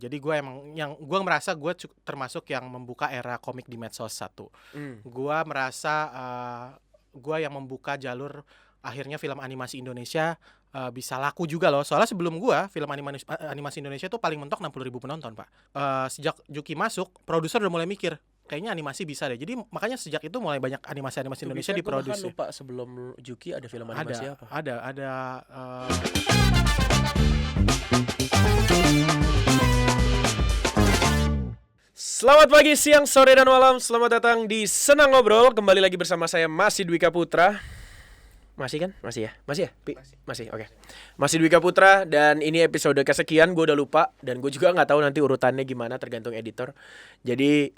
Jadi gue merasa gue termasuk yang membuka era komik di medsos satu. Gue merasa gue yang membuka jalur akhirnya film animasi Indonesia bisa laku juga loh. Soalnya sebelum gue film animasi Indonesia tuh paling mentok 60.000 penonton, Pak. Sejak Juki masuk, produser udah mulai mikir kayaknya animasi bisa deh. Jadi makanya sejak itu mulai banyak animasi Indonesia diproduksi. Gue bahkan lupa sebelum Juki ada film animasi apa? Ada. Selamat pagi, siang, sore, dan malam. Selamat datang di Senang Ngobrol. Kembali lagi bersama saya, Masih Dwika Putra. Masih kan? Masih ya? Masih, oke. Masih Dwika Putra, dan ini episode kesekian. Gue udah lupa, dan gue juga gak tahu nanti urutannya gimana, tergantung editor. Jadi,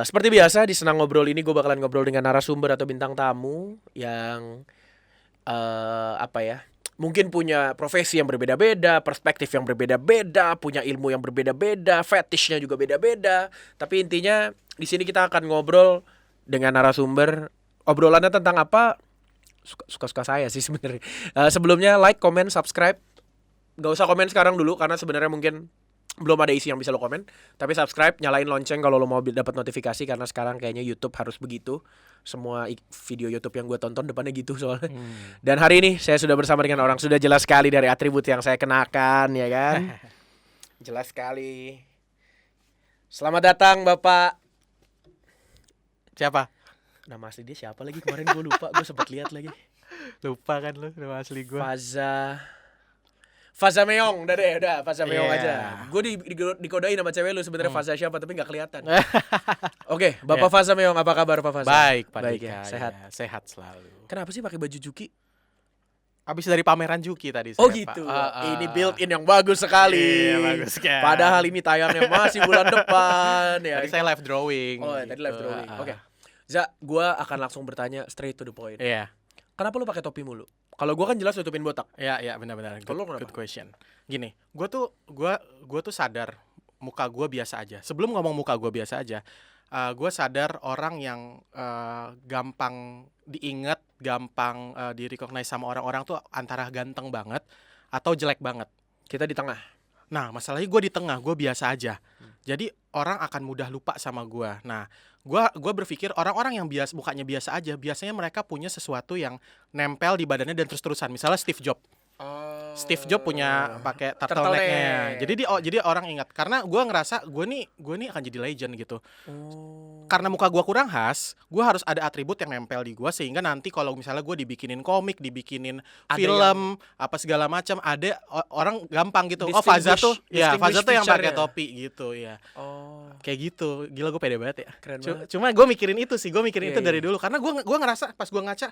seperti biasa, di Senang Ngobrol ini gue bakalan ngobrol dengan narasumber atau bintang tamu yang mungkin punya profesi yang berbeda-beda, perspektif yang berbeda-beda, punya ilmu yang berbeda-beda, fetishnya juga beda-beda. Tapi intinya di sini kita akan ngobrol dengan narasumber. Obrolannya tentang apa? Suka-suka saya sih sebenarnya. Sebelumnya like, comment, subscribe. Gak usah komen sekarang dulu karena sebenarnya mungkin belum ada isi yang bisa lo komen. Tapi subscribe, nyalain lonceng kalau lo mau dapat notifikasi karena sekarang kayaknya YouTube harus begitu. Semua video YouTube yang gue tonton depannya gitu soalnya. Dan hari ini saya sudah bersama dengan orang sudah jelas sekali dari atribut yang saya kenakan, ya kan? Jelas sekali. Selamat datang Bapak. Siapa? Nama asli dia siapa lagi kemarin gue lupa. Gue sempat lihat lagi. Lupa kan lo nama asli gue? Faza Meong, udah Faza Meong Yeah. aja. Gue dikodain sama cewek lu sebenarnya Faza siapa tapi nggak kelihatan. Oke, Bapak Faza Meong, apa kabar Pak Faza? Baik, Pak Baik Dika. ya, sehat. Ya, sehat selalu. Kenapa sih pakai baju Juki? Habis dari pameran Juki tadi Oh saya, gitu. Pak. Ini built-in yang bagus sekali. Iya, bagus kan. Padahal ini tayangnya masih bulan depan ya. Tadi saya live drawing. Oh, gitu. tadi live drawing. Oke. Za, gue akan langsung bertanya straight to the point. Iya. Kenapa lu pakai topi mulu? Kalau gue kan jelas tutupin botak. Iya, benar-benar. Kalau kenapa? Good question. Gini, gue tuh sadar muka gue biasa aja. Sebelum ngomong muka gue biasa aja, gue sadar orang yang gampang diingat, gampang di-recognize sama orang-orang tuh antara ganteng banget atau jelek banget. Kita di tengah. Nah, masalahnya gue di tengah, gue biasa aja. Jadi orang akan mudah lupa sama gue. Nah, gue berpikir orang-orang yang mukanya biasa aja, biasanya mereka punya sesuatu yang nempel di badannya dan terus-terusan. Misalnya Steve Jobs. Steve Jobs punya pakai turtleneck-nya. Jadi orang ingat karena gue ngerasa gue nih akan jadi legend gitu. Karena muka gue kurang khas, gue harus ada atribut yang nempel di gue sehingga nanti kalau misalnya gue dibikinin komik, dibikinin film, apa segala macam, ada orang gampang gitu. Oh, Faza tuh yang pakai topi gitu ya. Kayak gitu. Gila, gue pede banget ya. Keren banget. Cuma gue mikirin itu sih, itu dari Iya. dulu karena gue ngerasa pas gue ngaca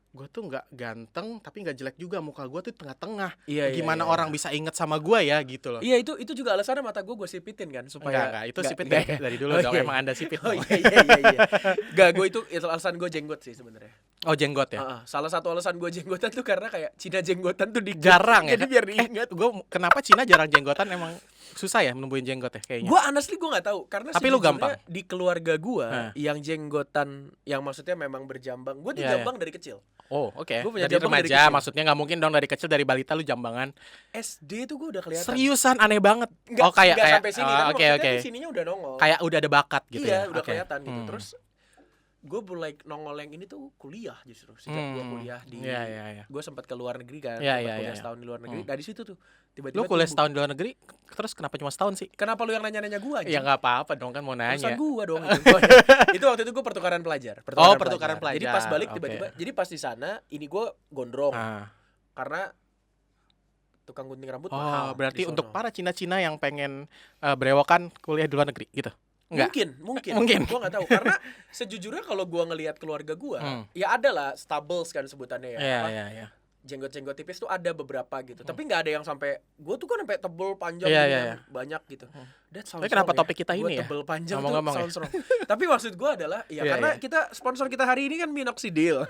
gue tuh nggak ganteng tapi nggak jelek juga, muka gue tuh tengah-tengah. Gimana orang bisa inget sama gue ya gitu loh. Iya, itu juga alasannya mata gue sipitin kan supaya Enggak, itu sipit dari dulu dong. Emang Anda sipit. Oh iya. Enggak, gue itu alasan gue jenggot sih sebenarnya. Oh, jenggot ya. Salah satu alasan gue jenggotan tuh karena kayak Cina jenggotan tuh Jarang ya. Jadi biar diingat. Gue kenapa Cina jarang jenggotan, emang susah ya nemuin jenggot ya kayaknya. Gue honestly gue nggak tahu karena tapi lu gampang di keluarga gue yang jenggotan yang maksudnya memang berjambang. Gue tuh jambang dari kecil. Oh, oke. Gue punya dari jambang dari remaja, kecil. maksudnya nggak mungkin dong dari kecil, dari balita lu jambangan. SD tuh gue udah kelihatan. Seriusan, aneh banget. Nggak sampai sini, tapi oke. di sininya udah nongol. Kayak udah ada bakat gitu ya. Iya, udah kelihatan gitu. Terus gue mulai nongol yang ini tuh kuliah justru. Sejak gue kuliah di gue sempat ke luar negeri kan. Kuliah setahun di luar negeri. Dari situ tuh tiba-tiba lu kuliah setahun di luar negeri, terus kenapa cuma setahun sih? Kenapa lu yang nanya-nanya gue aja? Ya nggak apa-apa dong, kan mau nanya. Urusan gue dong itu waktu itu gue pertukaran pelajar. Pertukaran pelajar. Jadi pas balik tiba-tiba, jadi pas di sana ini gue gondrong. Karena tukang gunting rambut mahal. Berarti untuk para Cina-Cina yang pengen berewokan kuliah di luar negeri gitu? Enggak? Mungkin. Gue nggak tahu karena sejujurnya kalau gue ngelihat keluarga gue, ya ada lah stubbles kan sebutannya ya. Iya. Jenggot-jenggot tipis tuh ada beberapa gitu. Tapi nggak ada yang sampai gue tuh kan sampai tebel panjang banyak gitu. Tapi kenapa topik kita ini ya? Tebel panjang Ngomong-ngomong tuh sounds wrong. Tapi maksud gue adalah karena kita sponsor kita hari ini kan minoxidil.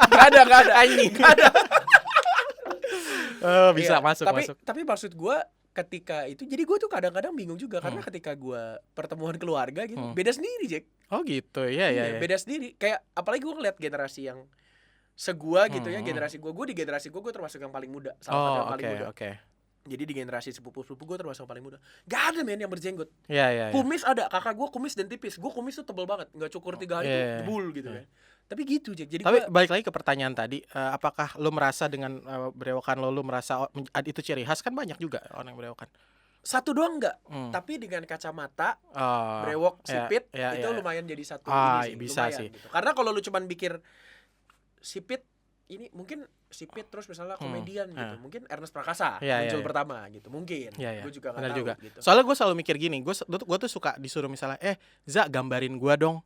Gak ada anjing. Bisa masuk. Tapi maksud gue ketika itu, jadi gue tuh kadang-kadang bingung juga karena ketika gue pertemuan keluarga gitu beda sendiri, Jack. Oh gitu, iya. Beda sendiri. Kayak apalagi gue ngeliat generasi yang segua gitu ya, generasi gue di generasi gue termasuk yang paling muda, salah satu yang paling muda. Jadi di generasi sepupu-sepupu gue termasuk paling muda. Gak ada men yang berjenggot. Iya. Kumis ada, kakak gue kumis dan tipis. Gue kumis tuh tebel banget, nggak cukur 3 hari tuh Iya. jebul gitu kan. Tapi gitu Jack. Jadi Tapi gua, balik lagi ke pertanyaan tadi, apakah lu merasa dengan berewokan lu merasa itu ciri khas? Kan banyak juga orang yang berewokan. satu doang enggak. Hmm. Tapi dengan kacamata, Oh, brewok, ya, sipit, ya, itu ya. lumayan jadi satu Ah, ini sih. bisa Lumayan sih. gitu. Karena kalau lu cuman pikir sipit, ini mungkin sipit terus misalnya komedian gitu. Mungkin Ernest Prakasa Ya, muncul ya. pertama gitu. Mungkin. Iya. Gue juga Benar nggak tahu juga. gitu. Soalnya gue selalu mikir gini, gue tuh suka disuruh misalnya, Za gambarin gue dong.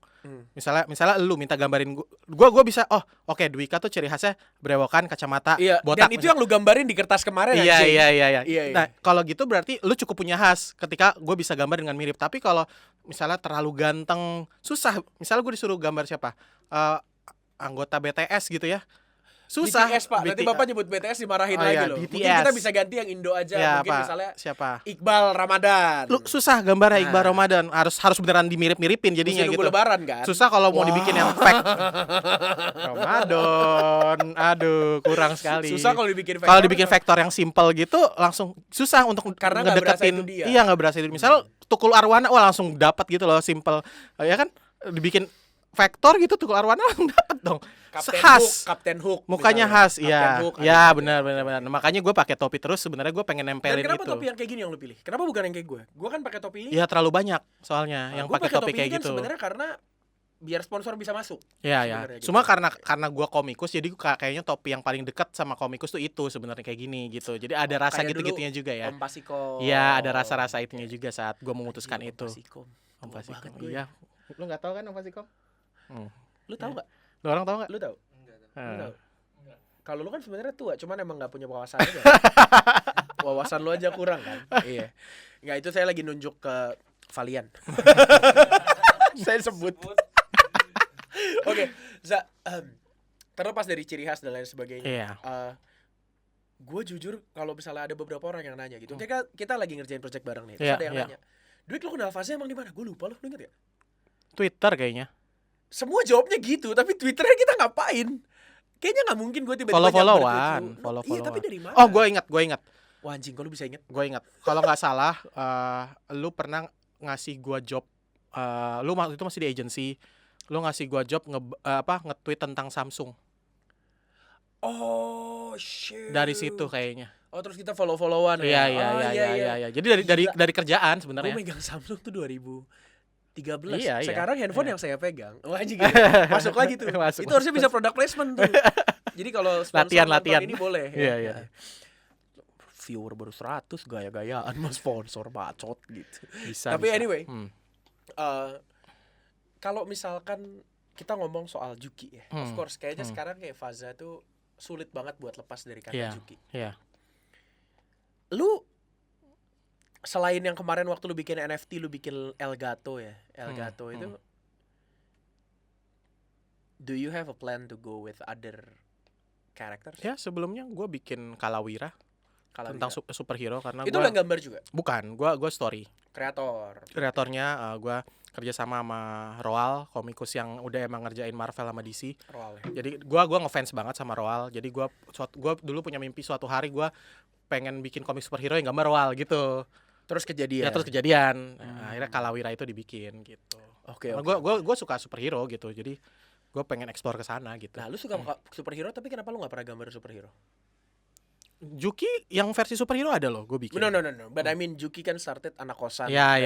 Misalnya lu minta gambarin gue bisa, oke, Dwika tuh ciri khasnya berewokan, kacamata, Iya, botak. dan itu yang lu gambarin di kertas kemarin Iya. Iya. Nah, kalau gitu berarti lu cukup punya khas ketika gue bisa gambar dengan mirip. Tapi kalau misalnya terlalu ganteng, susah. Misalnya gue disuruh gambar siapa? Anggota BTS gitu ya. Susah. BTS Pak, nanti Bapak nyebut BTS dimarahin Oh, lagi iya, loh. BTS. Mungkin kita bisa ganti yang Indo aja. Ya, Mungkin apa? misalnya Siapa? Iqbal Ramadan. Lu susah gambar Nah. Iqbal Ramadan. Harus beneran dimirip-miripin jadinya Mesti nunggu gitu. lebaran kan. Susah kalau mau Wah. dibikin yang fake. Ramadan. Aduh, kurang sekali. Susah kalau dibikin vektor. Kalau dibikin vektor yang simple gitu langsung susah untuk Karena nggak berasa ngedeketin. itu dia. Iya, nggak berasa itu. Misal Tukul Arwana langsung dapat gitu loh, simple. Ya kan? Dibikin vektor gitu Tukul Arwana langsung dapat dong. Captain Hook. Mukanya misalnya. khas, iya. Captain Hook, Ya, ada. benar. Nah, makanya gue pakai topi terus, sebenarnya gue pengen Dan nempelin kenapa itu. topi yang kayak gini yang lu pilih? Kenapa bukan yang kayak gue? Gue kan pakai topi ini. Iya, terlalu banyak soalnya yang Gua pakai topi ini kayak kan gitu. sebenarnya karena biar sponsor bisa masuk. Iya. sebenarnya gitu. Cuma karena gua komikus, jadi kayaknya topi yang paling dekat sama komikus tuh itu sebenarnya kayak gini gitu. Jadi ada rasa Kayak gitu-gitunya juga ya. Om Pasikom. Iya, ada rasa-rasa itunya juga saat gua memutuskan Anjing, itu. Om Pasikom. Om Tua Pasikom. banget gue. Iya. Lu enggak tahu kan Om Pasikom? Lu tahu nggak? Lu orang tahu enggak? Lu tahu? Lu Eh. tahu? Kalau lu kan sebenarnya tua, cuman emang nggak punya wawasan aja. Wawasan lu aja kurang kan? Iya. Nggak, itu saya lagi nunjuk ke Valian. Saya sebut. Oke, terlepas dari ciri khas dan lain sebagainya. Iya. Gue jujur kalau misalnya ada beberapa orang yang nanya gitu. Kita lagi ngerjain project bareng nih. Terus Iya, ada yang iya. nanya, "Duit lu kenal fase emang di mana?" Gue lupa loh, lu inget ya? Twitter kayaknya. Semua jawabnya gitu, tapi Twitternya kita ngapain? Kayaknya nggak mungkin gue tiba-tiba Follow-followan. Iya, tapi dari mana? Oh, gue ingat. Wah, anjing, kok lu bisa inget? Gue ingat. Kalau nggak salah, lu pernah ngasih gua job. Lu waktu itu masih di agency. Lu ngasih gua job nge-tweet tentang Samsung. Oh, shit. Dari situ kayaknya. Oh, terus kita follow-followan ya? Iya. Jadi dari kerjaan Gue sebenarnya. megang Samsung tuh 2013. Iya. Sekarang handphone Iya. yang saya pegang. Wah, anjing, masuk lagi tuh. Masuk. Itu harusnya bisa product placement tuh. Jadi kalau sponsor Latihan. nonton ini boleh. Iya. Viewer baru 100, gaya-gayaan mas sponsor bacot gitu. Bisa. Tapi bisa. anyway, kalau misalkan kita ngomong soal Juki ya, of course kayaknya sekarang kayak Faza tuh sulit banget buat lepas dari kata Iya. Juki. Iya. Lu selain yang kemarin waktu lu bikin NFT, lu bikin Elgato ya, Elgato itu, do you have a plan to go with other characters? Ya, sebelumnya gue bikin Kalawira Kalau tentang superhero karena itu gue udah gambar juga, bukan, gue story. kreator. Kreatornya gue kerja sama Roal, komikus yang udah emang ngerjain Marvel sama DC. Roal ya. Jadi gue ngefans banget sama Roal. Jadi gue dulu punya mimpi suatu hari gue pengen bikin komik superhero yang gambar Roal gitu. Terus kejadian. Ya terus kejadian. Nah, akhirnya Kalawira itu dibikin gitu. Oke. Gue suka superhero gitu. Jadi gue pengen explore ke sana gitu. Nah, lu suka superhero tapi kenapa lu nggak pernah gambar superhero? Juki yang versi superhero ada loh, gue bikin. No. But I mean Juki kan started anak kosan. Ya.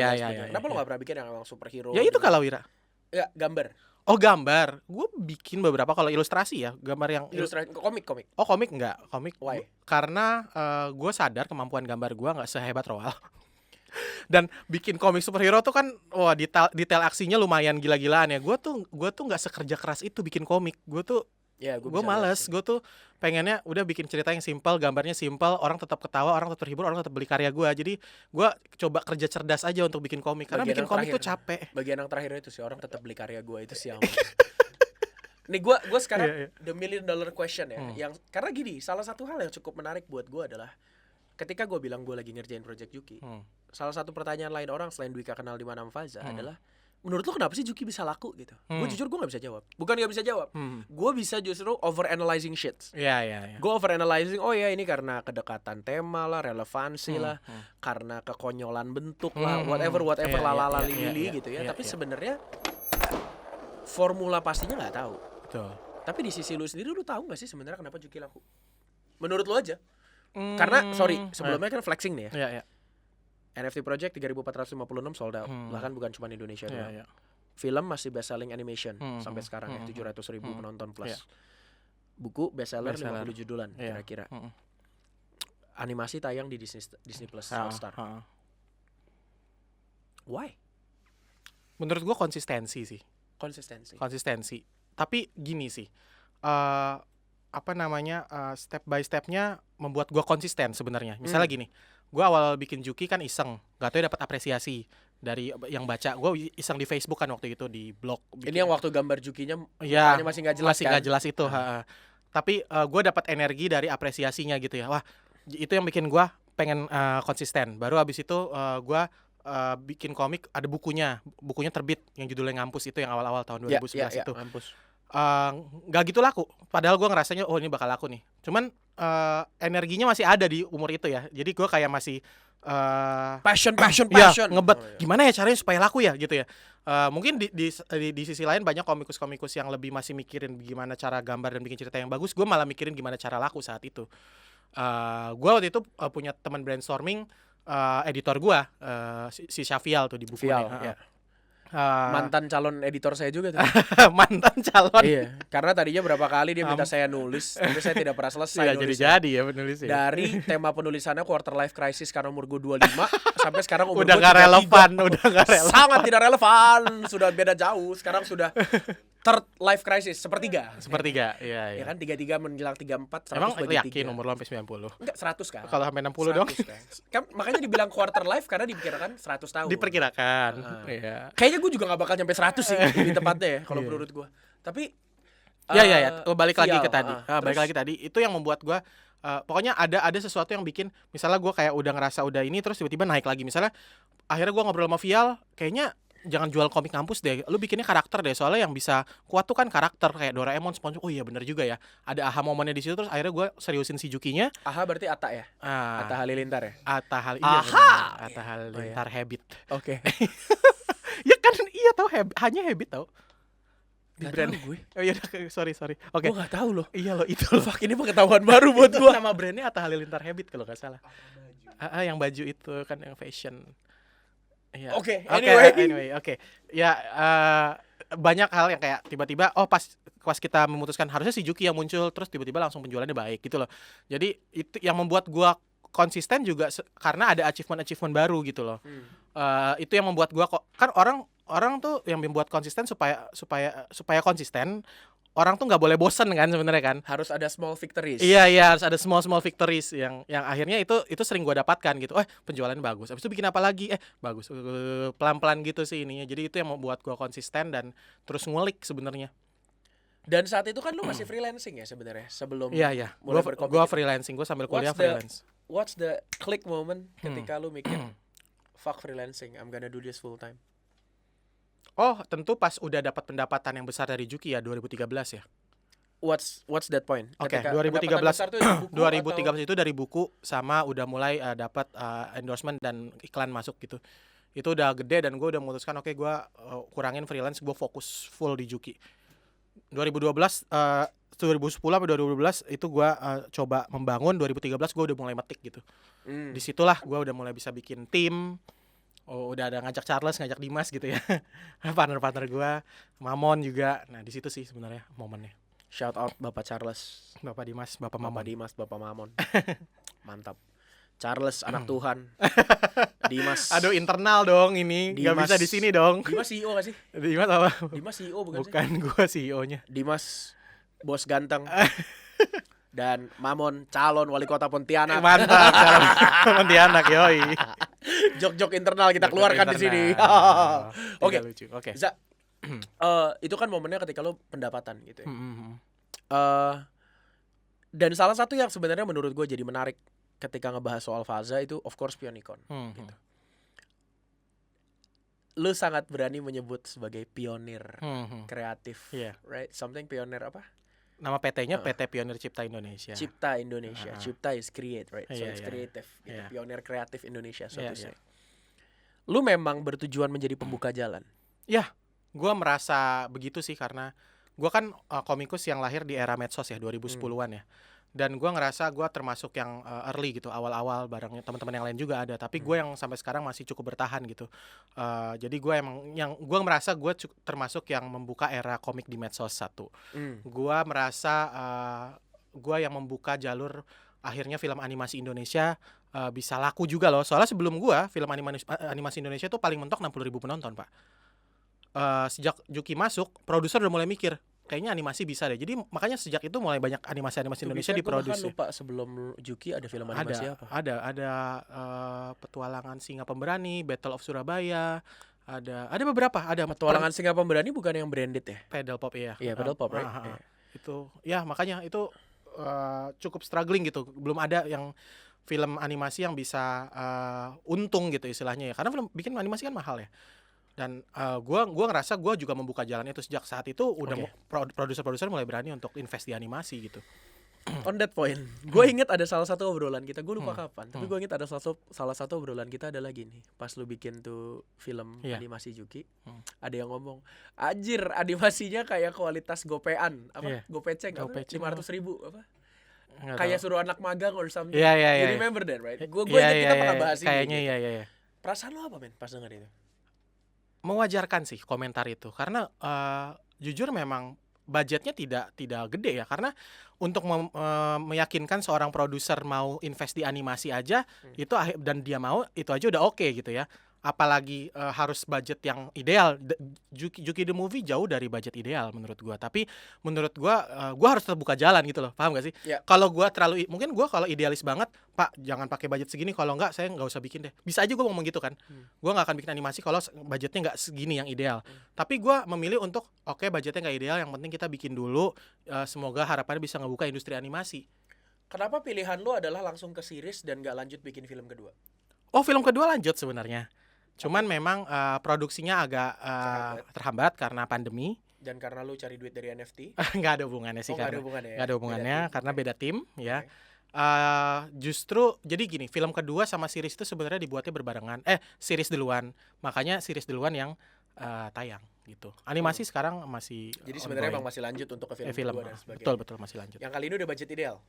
Kenapa lu nggak pernah bikin yang emang superhero? Ya itu gitu? Kalawira. Ya, gambar. Oh, gambar. Gue bikin beberapa kalau ilustrasi ya, gambar yang Ilustrasi komik. Oh, komik enggak? Komik. Why? Karena gue sadar kemampuan gambar gue nggak sehebat Roal. Dan bikin komik superhero tuh kan, wah, detail aksinya lumayan gila-gilaan ya. Gue tuh nggak sekerja keras itu bikin komik. Gue males. Gue tuh pengennya udah bikin cerita yang simpel, gambarnya simpel, orang tetap ketawa, orang tetap terhibur, orang tetap beli karya gue. Jadi gue coba kerja cerdas aja untuk bikin komik. Karena bikin komik tuh capek. Bagian yang terakhir itu sih, orang tetap beli karya gue itu sih yang. Nih gue sekarang the $1 million question ya. Yang karena gini, salah satu hal yang cukup menarik buat gue adalah ketika gue bilang gue lagi ngerjain project Juki, salah satu pertanyaan lain orang selain Dwika kenal di mana Faza adalah menurut lo kenapa sih Juki bisa laku gitu? Gue jujur gue nggak bisa jawab. Bukan nggak bisa jawab. Gue bisa justru overanalyzing shit. Iya. Gue overanalyzing. Oh ya ini karena kedekatan tema lah, relevansi lah, karena kekonyolan bentuk lah, whatever lili gitu ya. Tapi sebenarnya formula pastinya nggak tahu. Betul. Tapi di sisi lu sendiri lu tahu nggak sih sebenarnya kenapa Juki laku? Menurut lu aja. Karena sebelumnya kan flexing nih ya. Iya. NFT Project 3.456 sold out. Bahkan bukan cuma Indonesia doang. Iya. Film masih best selling animation sampai sekarang ya 700.000 penonton plus. Buku best seller 50 judulan kira-kira. Animasi tayang di Disney Plus Hotstar. Why? Menurut gua konsistensi sih. Konsistensi. Tapi gini sih. Step by stepnya membuat gua konsisten sebenarnya. Misalnya gini, gua awal bikin Juki kan iseng, gak tau dapat apresiasi dari yang baca. Gua iseng di Facebook kan waktu itu di blog. Ini yang waktu gambar Jukinya masih nggak jelas masih nggak jelas itu. Tapi gua dapat energi dari apresiasinya gitu ya. Wah, itu yang bikin gua pengen konsisten. Baru abis itu gua bikin komik, ada bukunya terbit yang judulnya Ngampus, itu yang awal-awal tahun 2011 itu. Ngampus. Nggak gitu laku. Padahal gue ngerasanya ini bakal laku nih. Cuman energinya masih ada di umur itu ya. Jadi gue kayak masih passion. Ya, ngebet. Gimana ya caranya supaya laku ya gitu ya. Mungkin di sisi lain banyak komikus yang lebih masih mikirin gimana cara gambar dan bikin cerita yang bagus. Gue malah mikirin gimana cara laku saat itu. Gue waktu itu punya teman brainstorming, editor gue, si Syafial tuh di bukunya. Mantan calon editor saya juga tuh. Mantan calon. Iya, karena tadinya berapa kali dia minta saya nulis, tapi saya tidak pernah selesai nulisnya. Jadi ya penulisnya. Dari tema penulisannya quarter life crisis karena umur gue 25 sampai sekarang umur udah gue gak relevan, sangat tidak relevan, sudah beda jauh. Sekarang sudah third life crisis, sepertiga. Iya. Ya kan 33 menjelang 34. Emang yakin umur lo sampai 90? Enggak, 100 kan. Kalau sampai 60 dong. Kan makanya dibilang quarter life karena diperkirakan 100 tahun. Diperkirakan. Iya. Kayaknya gue juga gak bakal nyampe 100 sih lebih tepatnya ya kalau menurut gue. Tapi balik lagi ke tadi. Balik lagi tadi, itu yang membuat gue pokoknya ada sesuatu yang bikin, misalnya gue kayak udah ngerasa udah ini terus tiba-tiba naik lagi. Misalnya akhirnya gue ngobrol sama Vial, kayaknya jangan jual komik Ngampus deh, lu bikinnya karakter deh, soalnya yang bisa kuat tuh kan karakter kayak Doraemon, SpongeBob. Oh iya bener juga ya, ada aha momennya di situ. Terus akhirnya gue seriusin si Jukinya. Aha berarti Atta ya? Atta Halilintar ya? Atta Halilintar Habit. Oke. Ya kan iya tau, hanya Habit tau di gak brand gue. Oh iya, sorry. Oke. Gue gak tahu loh. Iya loh, itu loh. Fuck, ini pengetahuan baru buat gue. Nama brandnya Atta Halilintar Habit kalau gak salah. Yang baju itu kan yang fashion. Ya. Oke. Anyway. Ya banyak hal yang kayak tiba-tiba pas kita memutuskan harusnya si Juki yang muncul, terus tiba-tiba langsung penjualannya baik gitu loh. Jadi itu yang membuat gua konsisten juga karena ada achievement baru gitu loh. Itu yang membuat gua kan orang tuh yang membuat konsisten supaya konsisten. Orang tuh nggak boleh bosen kan sebenarnya kan. Harus ada small victories. Iya, harus ada small victories yang akhirnya itu sering gue dapatkan gitu. Penjualannya bagus. Habis itu bikin apa lagi? Bagus. Pelan-pelan gitu sih ininya. Jadi itu yang membuat gue konsisten dan terus ngulik sebenarnya. Dan saat itu kan lu masih freelancing ya sebenarnya sebelum Iya. mulai berkomik. Gue freelancing, gue sambil kuliah freelance. What's the click moment ketika lu mikir fuck freelancing, I'm gonna do this full time? Tentu pas udah dapat pendapatan yang besar dari Juki ya 2013 ya. What's that point? Oke, 2013 itu dari buku sama udah mulai dapat endorsement dan iklan masuk gitu. Itu udah gede dan gue udah memutuskan gue kurangin freelance, gue fokus full di Juki. 2010 sampai 2012 itu gue coba membangun. 2013 gue udah mulai metik gitu. Disitulah gue udah mulai bisa bikin tim. Udah ada ngajak Charles, ngajak Dimas gitu ya. Partner gue, Mamon juga. Nah, di situ sih sebenarnya momennya. Shout out Bapak Charles, Bapak Dimas, Bapak Mamon. Mantap. Charles anak Tuhan. Dimas. Aduh, internal dong ini. Gak bisa di sini dong. Dimas CEO gak sih? Dimas apa? Dimas CEO bukan sih? Bukan, gue CEO-nya. Dimas bos ganteng. Dan Mamon calon wali kota Pontianak. Mantap, calon Pontianak, yoi. Jok-jok internal kita keluarkan di sini. Oke. Za, itu kan momennya ketika lo pendapatan gitu ya. Dan salah satu yang sebenarnya menurut gue jadi menarik ketika ngebahas soal Faza itu of course Pionicon gitu. lu sangat berani menyebut sebagai pionir kreatif, Iya. right? Something pionir apa? Nama PT-nya PT Pionir Cipta Indonesia. Cipta Indonesia. Cipta is create, right? So Iya, it's iya. creative. Gitu. Iya. Pionir kreatif Indonesia, so Iya, to say. iya. Lu memang bertujuan menjadi pembuka jalan. Ya, gue merasa begitu sih karena gue kan komikus yang lahir di era medsos ya 2010-an ya. Dan gue ngerasa gue termasuk yang early gitu, awal-awal bareng teman-teman yang lain juga ada. Tapi gue yang sampai sekarang masih cukup bertahan gitu. Jadi gue emang yang gue merasa gue termasuk yang membuka era komik di medsos satu. Gue merasa gue yang membuka jalur akhirnya film animasi Indonesia bisa laku juga loh. Soalnya sebelum gue film animasi Indonesia tuh paling mentok 60.000 penonton, Pak. Sejak Juki masuk, produser udah mulai mikir kayaknya animasi bisa deh. Jadi makanya sejak itu mulai banyak animasi Indonesia diproduksi. Gue bahkan lupa sebelum Juki ada film animasi apa? Ada Petualangan Singa Pemberani, Battle of Surabaya, ada beberapa, ada Petualangan Singa Pemberani bukan yang branded ya? Pedal Pop ya. Iya, Pedal Pop, right? Itu ya makanya itu cukup struggling gitu. Belum ada yang film animasi yang bisa untung gitu istilahnya ya. Karena bikin animasi kan mahal ya. Dan gua ngerasa gua juga membuka jalan itu sejak saat itu udah produser-produser mulai berani untuk invest di animasi gitu. On that point, gue inget ada salah satu obrolan kita, gue lupa kapan, tapi gue inget ada salah satu obrolan kita adalah gini, pas lu bikin tuh film animasi Juki, ada yang ngomong, anjir animasinya kayak kualitas gopean, apa gopeceng, apa 500.000 apa? Kayak suruh anak magang or something. You remember that, right? Gue inget kita pernah bahas ini. Kayaknya iya. Perasaan lo apa, men, pas denger itu? Mewajarkan sih komentar itu karena jujur memang budgetnya tidak gede ya, karena untuk meyakinkan seorang produser mau invest di animasi aja itu dan dia mau itu aja udah oke gitu ya, apalagi harus budget yang ideal. Juki the Movie jauh dari budget ideal menurut gua, tapi menurut gua harus terbuka jalan gitu loh, paham gak sih? Kalau gua mungkin gua kalau idealis banget, Pak jangan pakai budget segini, kalau enggak saya nggak usah bikin deh, bisa aja gua ngomong gitu kan. Gua nggak akan bikin animasi kalau budgetnya nggak segini yang ideal. Tapi gua memilih untuk oke, budgetnya nggak ideal, yang penting kita bikin dulu, semoga harapannya bisa ngebuka industri animasi. Kenapa pilihan lu adalah langsung ke series dan nggak lanjut bikin film kedua? Oh, film kedua lanjut sebenarnya. Cuman memang produksinya agak terhambat karena pandemi. Dan karena lu cari duit dari NFT? Nggak ada hubungannya sih. Nggak ada hubungannya karena beda tim ya. Justru jadi gini, film kedua sama series itu sebenarnya dibuatnya berbarengan. Series duluan. Makanya series duluan yang tayang gitu. Animasi sekarang masih jadi sebenarnya emang masih lanjut untuk ke film kedua dan sebagainya. Betul masih lanjut. Yang kali ini udah budget ideal?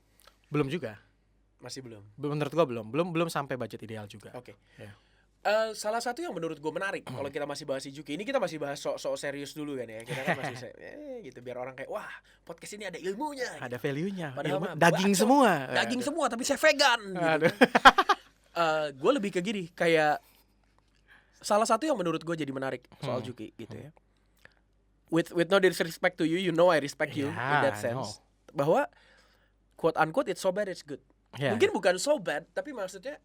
Belum juga. Masih belum. Menurut gua belum sampai budget ideal juga. Oke. Salah satu yang menurut gue menarik kalau kita masih bahas si Juki, ini kita masih bahas sok serius dulu kan ya, kita kan masih gitu biar orang kayak wah podcast ini ada ilmunya, ada value-nya, padahal daging semua tapi saya vegan gitu. Gue lebih ke gini, kayak salah satu yang menurut gue jadi menarik soal Juki gitu ya, with no disrespect to you, you know I respect you in that sense, bahwa quote unquote it's so bad it's good. Mungkin bukan so bad, tapi maksudnya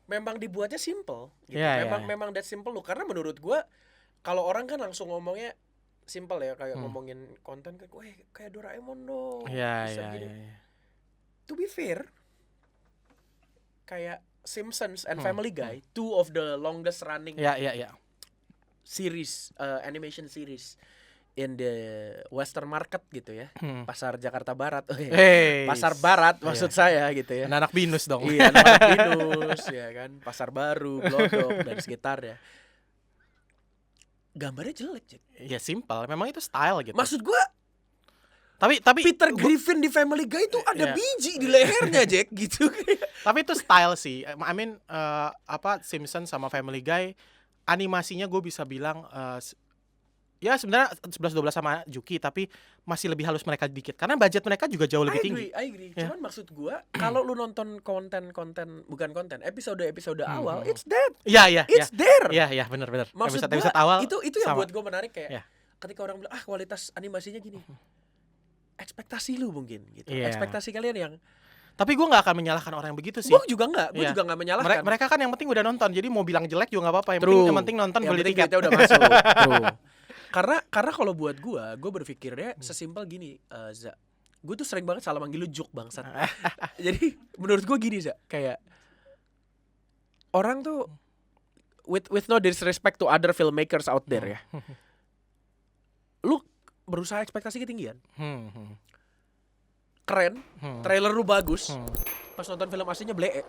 memang dibuatnya simple gitu. Memang that simple loh. Karena menurut gue kalau orang kan langsung ngomongnya simple ya, kayak ngomongin konten kayak Doraemon dong. To be fair, kayak Simpsons and Family Guy, two of the longest running series, animation series in the Western market gitu ya, pasar Jakarta Barat, pasar Barat maksud saya gitu ya. Anak binus dong. Iya, anak binus ya kan, Pasar Baru, Glodok dan sekitarnya. Gambarnya jelek, Jack. Ya simple, memang itu style gitu. Maksud gua, tapi Peter Griffin di Family Guy itu ada biji di lehernya, Jack gitu. Tapi itu style sih. I mean Simpsons sama Family Guy animasinya gue bisa bilang ya sebenarnya 11-12 sama Juki, tapi masih lebih halus mereka dikit karena budget mereka juga jauh lebih tinggi. I agree. Cuman maksud gua kalau lu nonton episode awal, it's dead. It's there. Iya, benar. Maksud episode gua, awal itu yang buat gua menarik kayak ketika orang bilang kualitas animasinya gini. Ekspektasi lu mungkin gitu. Ekspektasi kalian yang. Tapi gue nggak akan menyalahkan orang yang begitu sih. Gue juga nggak menyalahkan. Mereka kan yang penting udah nonton, jadi mau bilang jelek juga nggak apa-apa. Yang penting nonton, beli tiket. Udah masuk. Karena kalau buat gue berpikirnya sesimpel gini, Za. Gue tuh sering banget salah manggil lu Juk bangsat. Jadi menurut gue gini, Za, kayak orang tuh with no disrespect to other filmmakers out there ya. Lu berusaha ekspektasi ketinggian. Keren, trailer lu bagus. Pas nonton film aslinya blee.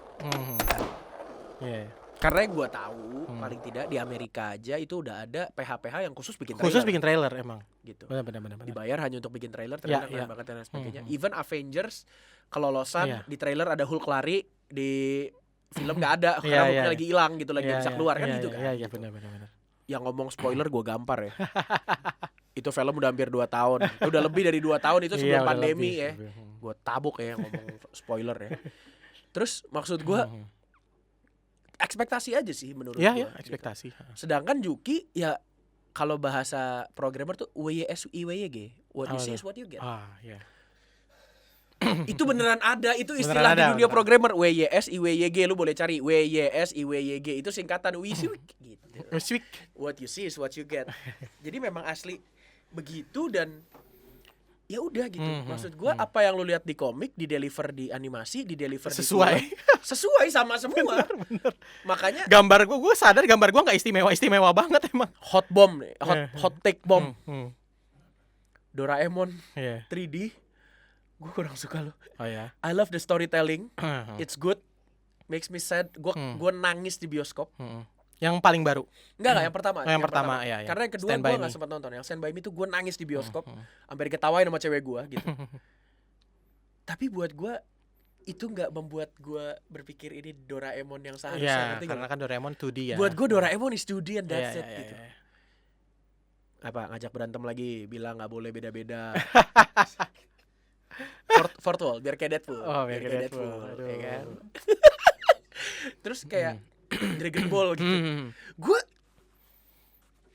Yeah. Karena yang gue tahu paling tidak di Amerika aja itu udah ada PH-PH yang khusus bikin trailer. Khusus bikin trailer emang. Gitu. Benar. Dibayar hanya untuk bikin trailer keren banget dan sebagainya. Even Avengers kelolosan di trailer ada Hulk lari, di film nggak ada karena Hulknya lagi hilang gitu, lagi bisa keluar kan gitu kan. Iya benar. Yang ngomong spoiler gue gampar ya. Itu film udah hampir 2 tahun. Udah lebih dari 2 tahun itu sebelum pandemi ya. Gue tabuk ya ngomong spoiler ya. Terus maksud gue ekspektasi aja sih menurut gue. Iya, ekspektasi. Gitu. Sedangkan Juki ya kalau bahasa programmer tuh WYS IWYG. What you see is what you get. Iya. Itu beneran ada, itu istilah di dunia programmer. WYS IWYG, lu boleh cari WYS IWYG, itu singkatan WYSWIK gitu. What you see is what you get. Jadi memang asli begitu dan ya udah gitu. Maksud gua apa yang lu lihat di komik, di deliver di animasi, di deliver sesuai sama semua. Bener. Makanya gambar gua sadar gambar gua enggak istimewa banget emang. Hot bomb nih, hot take bomb. Doraemon 3D. Gue kurang suka loh. Oh ya. I love the storytelling. It's good. Makes me sad. Gue nangis di bioskop. Yang paling baru? Enggak, yang pertama. Yang pertama. Ya. Karena yang kedua gue gak sempat nonton. Yang Stand By Me tuh gue nangis di bioskop. Sampai diketawain sama cewek gue gitu. Tapi buat gue itu gak membuat gue berpikir ini Doraemon yang seharusnya. Karena kan Doraemon 2D ya. Buat gue Doraemon is 2D and that's it gitu. Apa ngajak berantem lagi, bilang gak boleh beda-beda. Fourth wall, biar kayak Deadpool. Biar kayak Deadpool. Ya kan? Terus kayak Dragon Ball gitu. Gue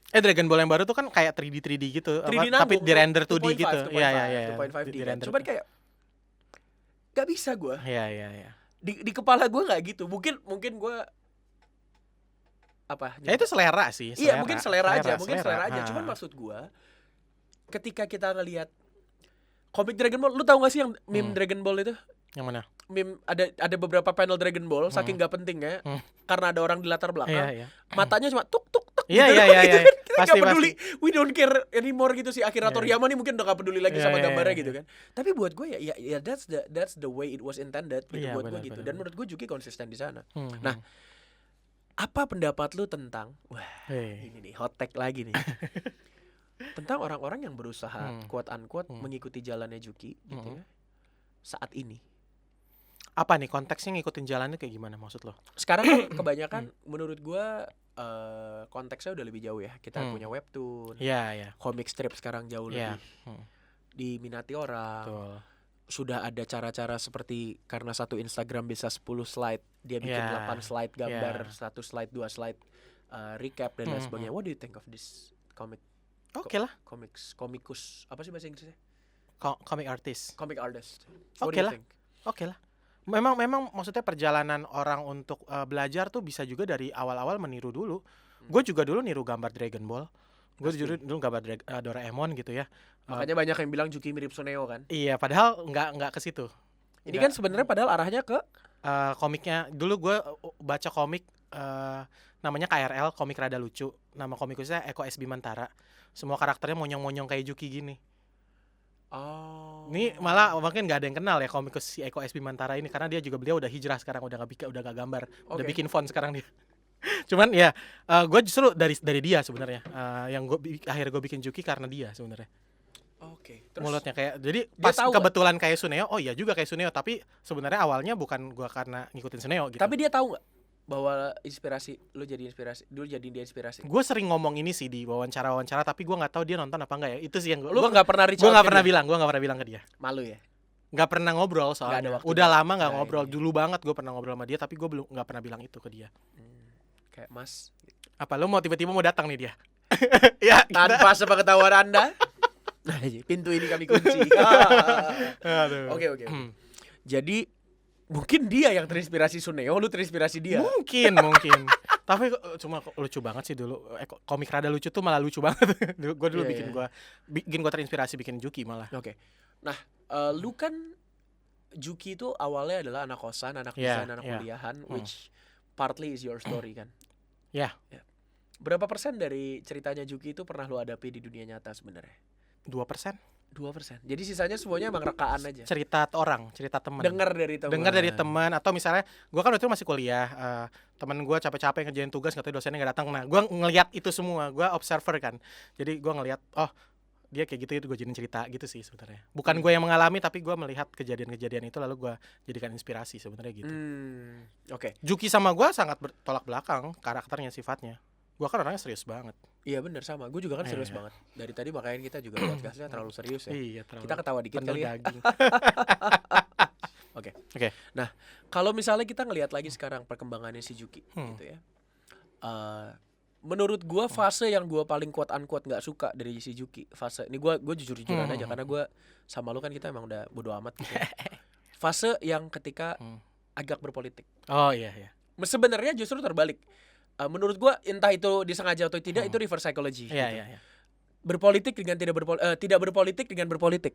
Dragon Ball yang baru tuh kan kayak 3D gitu. 3D tapi di render 2D gitu. Iya. 2.5D kan. Cuman kayak gak bisa gue. Iya. Di kepala gue gak gitu. Mungkin gue apa? Ya itu selera sih. Iya, mungkin selera aja. Cuman maksud gue ketika kita ngelihat komik Dragon Ball, lu tahu gak sih yang meme Dragon Ball itu? Yang mana? Meme ada beberapa panel Dragon Ball saking gak pentingnya karena ada orang di latar belakang. Matanya cuma tuk. Iya. Kita gak peduli. We don't care anymore gitu sih. Akira Toriyama nih mungkin udah gak peduli lagi sama gambarnya gitu kan. Tapi buat gue ya that's the way it was intended gitu buat gue gitu. Dan menurut gue Juki konsisten di sana. Nah, apa pendapat lu tentang ini nih hot take lagi nih. Tentang orang-orang yang berusaha quote unquote mengikuti jalannya Juki gitu ya. Saat ini. Apa nih konteksnya ngikutin jalannya kayak gimana maksud lo? Sekarang kan kebanyakan menurut gua konteksnya udah lebih jauh ya. Kita punya webtoon. Iya. Comic strip sekarang jauh lebih diminati orang. Betul. Sudah ada cara-cara seperti karena satu Instagram bisa 10 slide, dia bikin 8 slide gambar, 1 slide, 2 slide recap dan lain sebagainya. What do you think of this comic? Oke lah. Komikus. Apa sih bahasa Inggrisnya? Comic artist. Comic artist. Oke lah. Memang maksudnya perjalanan orang untuk belajar tuh bisa juga dari awal-awal meniru dulu. Gue juga dulu niru gambar Dragon Ball. Gue dulu gambar Doraemon gitu ya. Makanya banyak yang bilang Juki mirip Suneo kan? Iya, padahal nggak ke situ. Ini kan sebenarnya padahal arahnya ke komiknya. Dulu gue baca komik namanya KRL, komik rada lucu. Nama komikusnya Eko S Bimantara. Semua karakternya monyong-monyong kayak Juki gini. Oh. Ini malah mungkin nggak ada yang kenal ya komikus si Eko S Bimantara ini karena dia udah hijrah sekarang, udah nggak gambar, udah bikin font sekarang dia. Cuman ya gue justru dari dia sebenarnya yang akhirnya gue bikin Juki karena dia sebenarnya. Oke. Mulutnya kayak jadi pas kebetulan kayak Suneo, oh iya juga kayak Suneo, tapi sebenarnya awalnya bukan gue karena ngikutin Suneo gitu. Tapi dia tahu nggak bahwa dulu jadi dia inspirasi. Gue sering ngomong ini sih di wawancara, tapi gue nggak tahu dia nonton apa enggak ya. Itu sih yang gue nggak pernah gue nggak pernah bilang ke dia. Malu ya. Nggak pernah ngobrol soalnya. Udah lama nggak ngobrol. Dulu banget gue pernah ngobrol sama dia, tapi gue belum nggak pernah bilang itu ke dia. Kayak Mas. Apa lu mau tiba-tiba mau datang nih dia? Ya. Tanpa sepengetahuan Anda. Pintu ini kami kunci. Oke. Jadi mungkin dia yang terinspirasi Suneo, lu terinspirasi dia. Mungkin. Tapi cuma lucu banget sih dulu. Komik rada lucu tuh malah lucu banget. Gue dulu bikin gue terinspirasi bikin Juki malah. Oke. Nah, lu kan Juki itu awalnya adalah anak kosan, anak desain, anak kuliahan, which partly is your story kan. Ya, Berapa persen dari ceritanya Juki itu pernah lu hadapi di dunia nyata sebenarnya? 2%. 2%. Jadi sisanya semuanya emang rekaan aja. Cerita orang, cerita teman. Dengar dari teman. Dengar dari teman, atau misalnya gue kan waktu itu masih kuliah, temen gue capek-capek ngerjain tugas, katanya dosennya nggak datang. Nah, gue ngelihat itu semua, gue observer kan. Jadi gue ngelihat, oh dia kayak gitu, itu gue jadiin cerita gitu sih sebenarnya. Bukan gue yang mengalami, tapi gue melihat kejadian-kejadian itu lalu gue jadikan inspirasi sebenarnya gitu. Oke. Juki sama gue sangat bertolak belakang karakternya, sifatnya. Gue kan orangnya serius banget. Iya benar sama. Gue juga kan serius Iya. banget. Dari tadi makanya kita juga podcastnya terlalu serius ya. Iya, terlalu Kita ketawa dikit penuh kali ya. daging. Oke. Oke. Nah, kalau misalnya kita ngelihat lagi sekarang perkembangannya si Juki Hmm. gitu ya. Menurut gua fase yang gua paling quote unquote nggak suka dari si Juki, fase ini gua jujur-jujuran aja karena gua sama lu kan kita emang udah bodo amat gitu. Ya. Fase yang ketika agak berpolitik. Oh iya iya. Sebenarnya justru terbalik. Menurut gua entah itu disengaja atau tidak itu reverse psychology. Iya gitu. iya iya. Berpolitik dengan tidak berpolitik dengan berpolitik.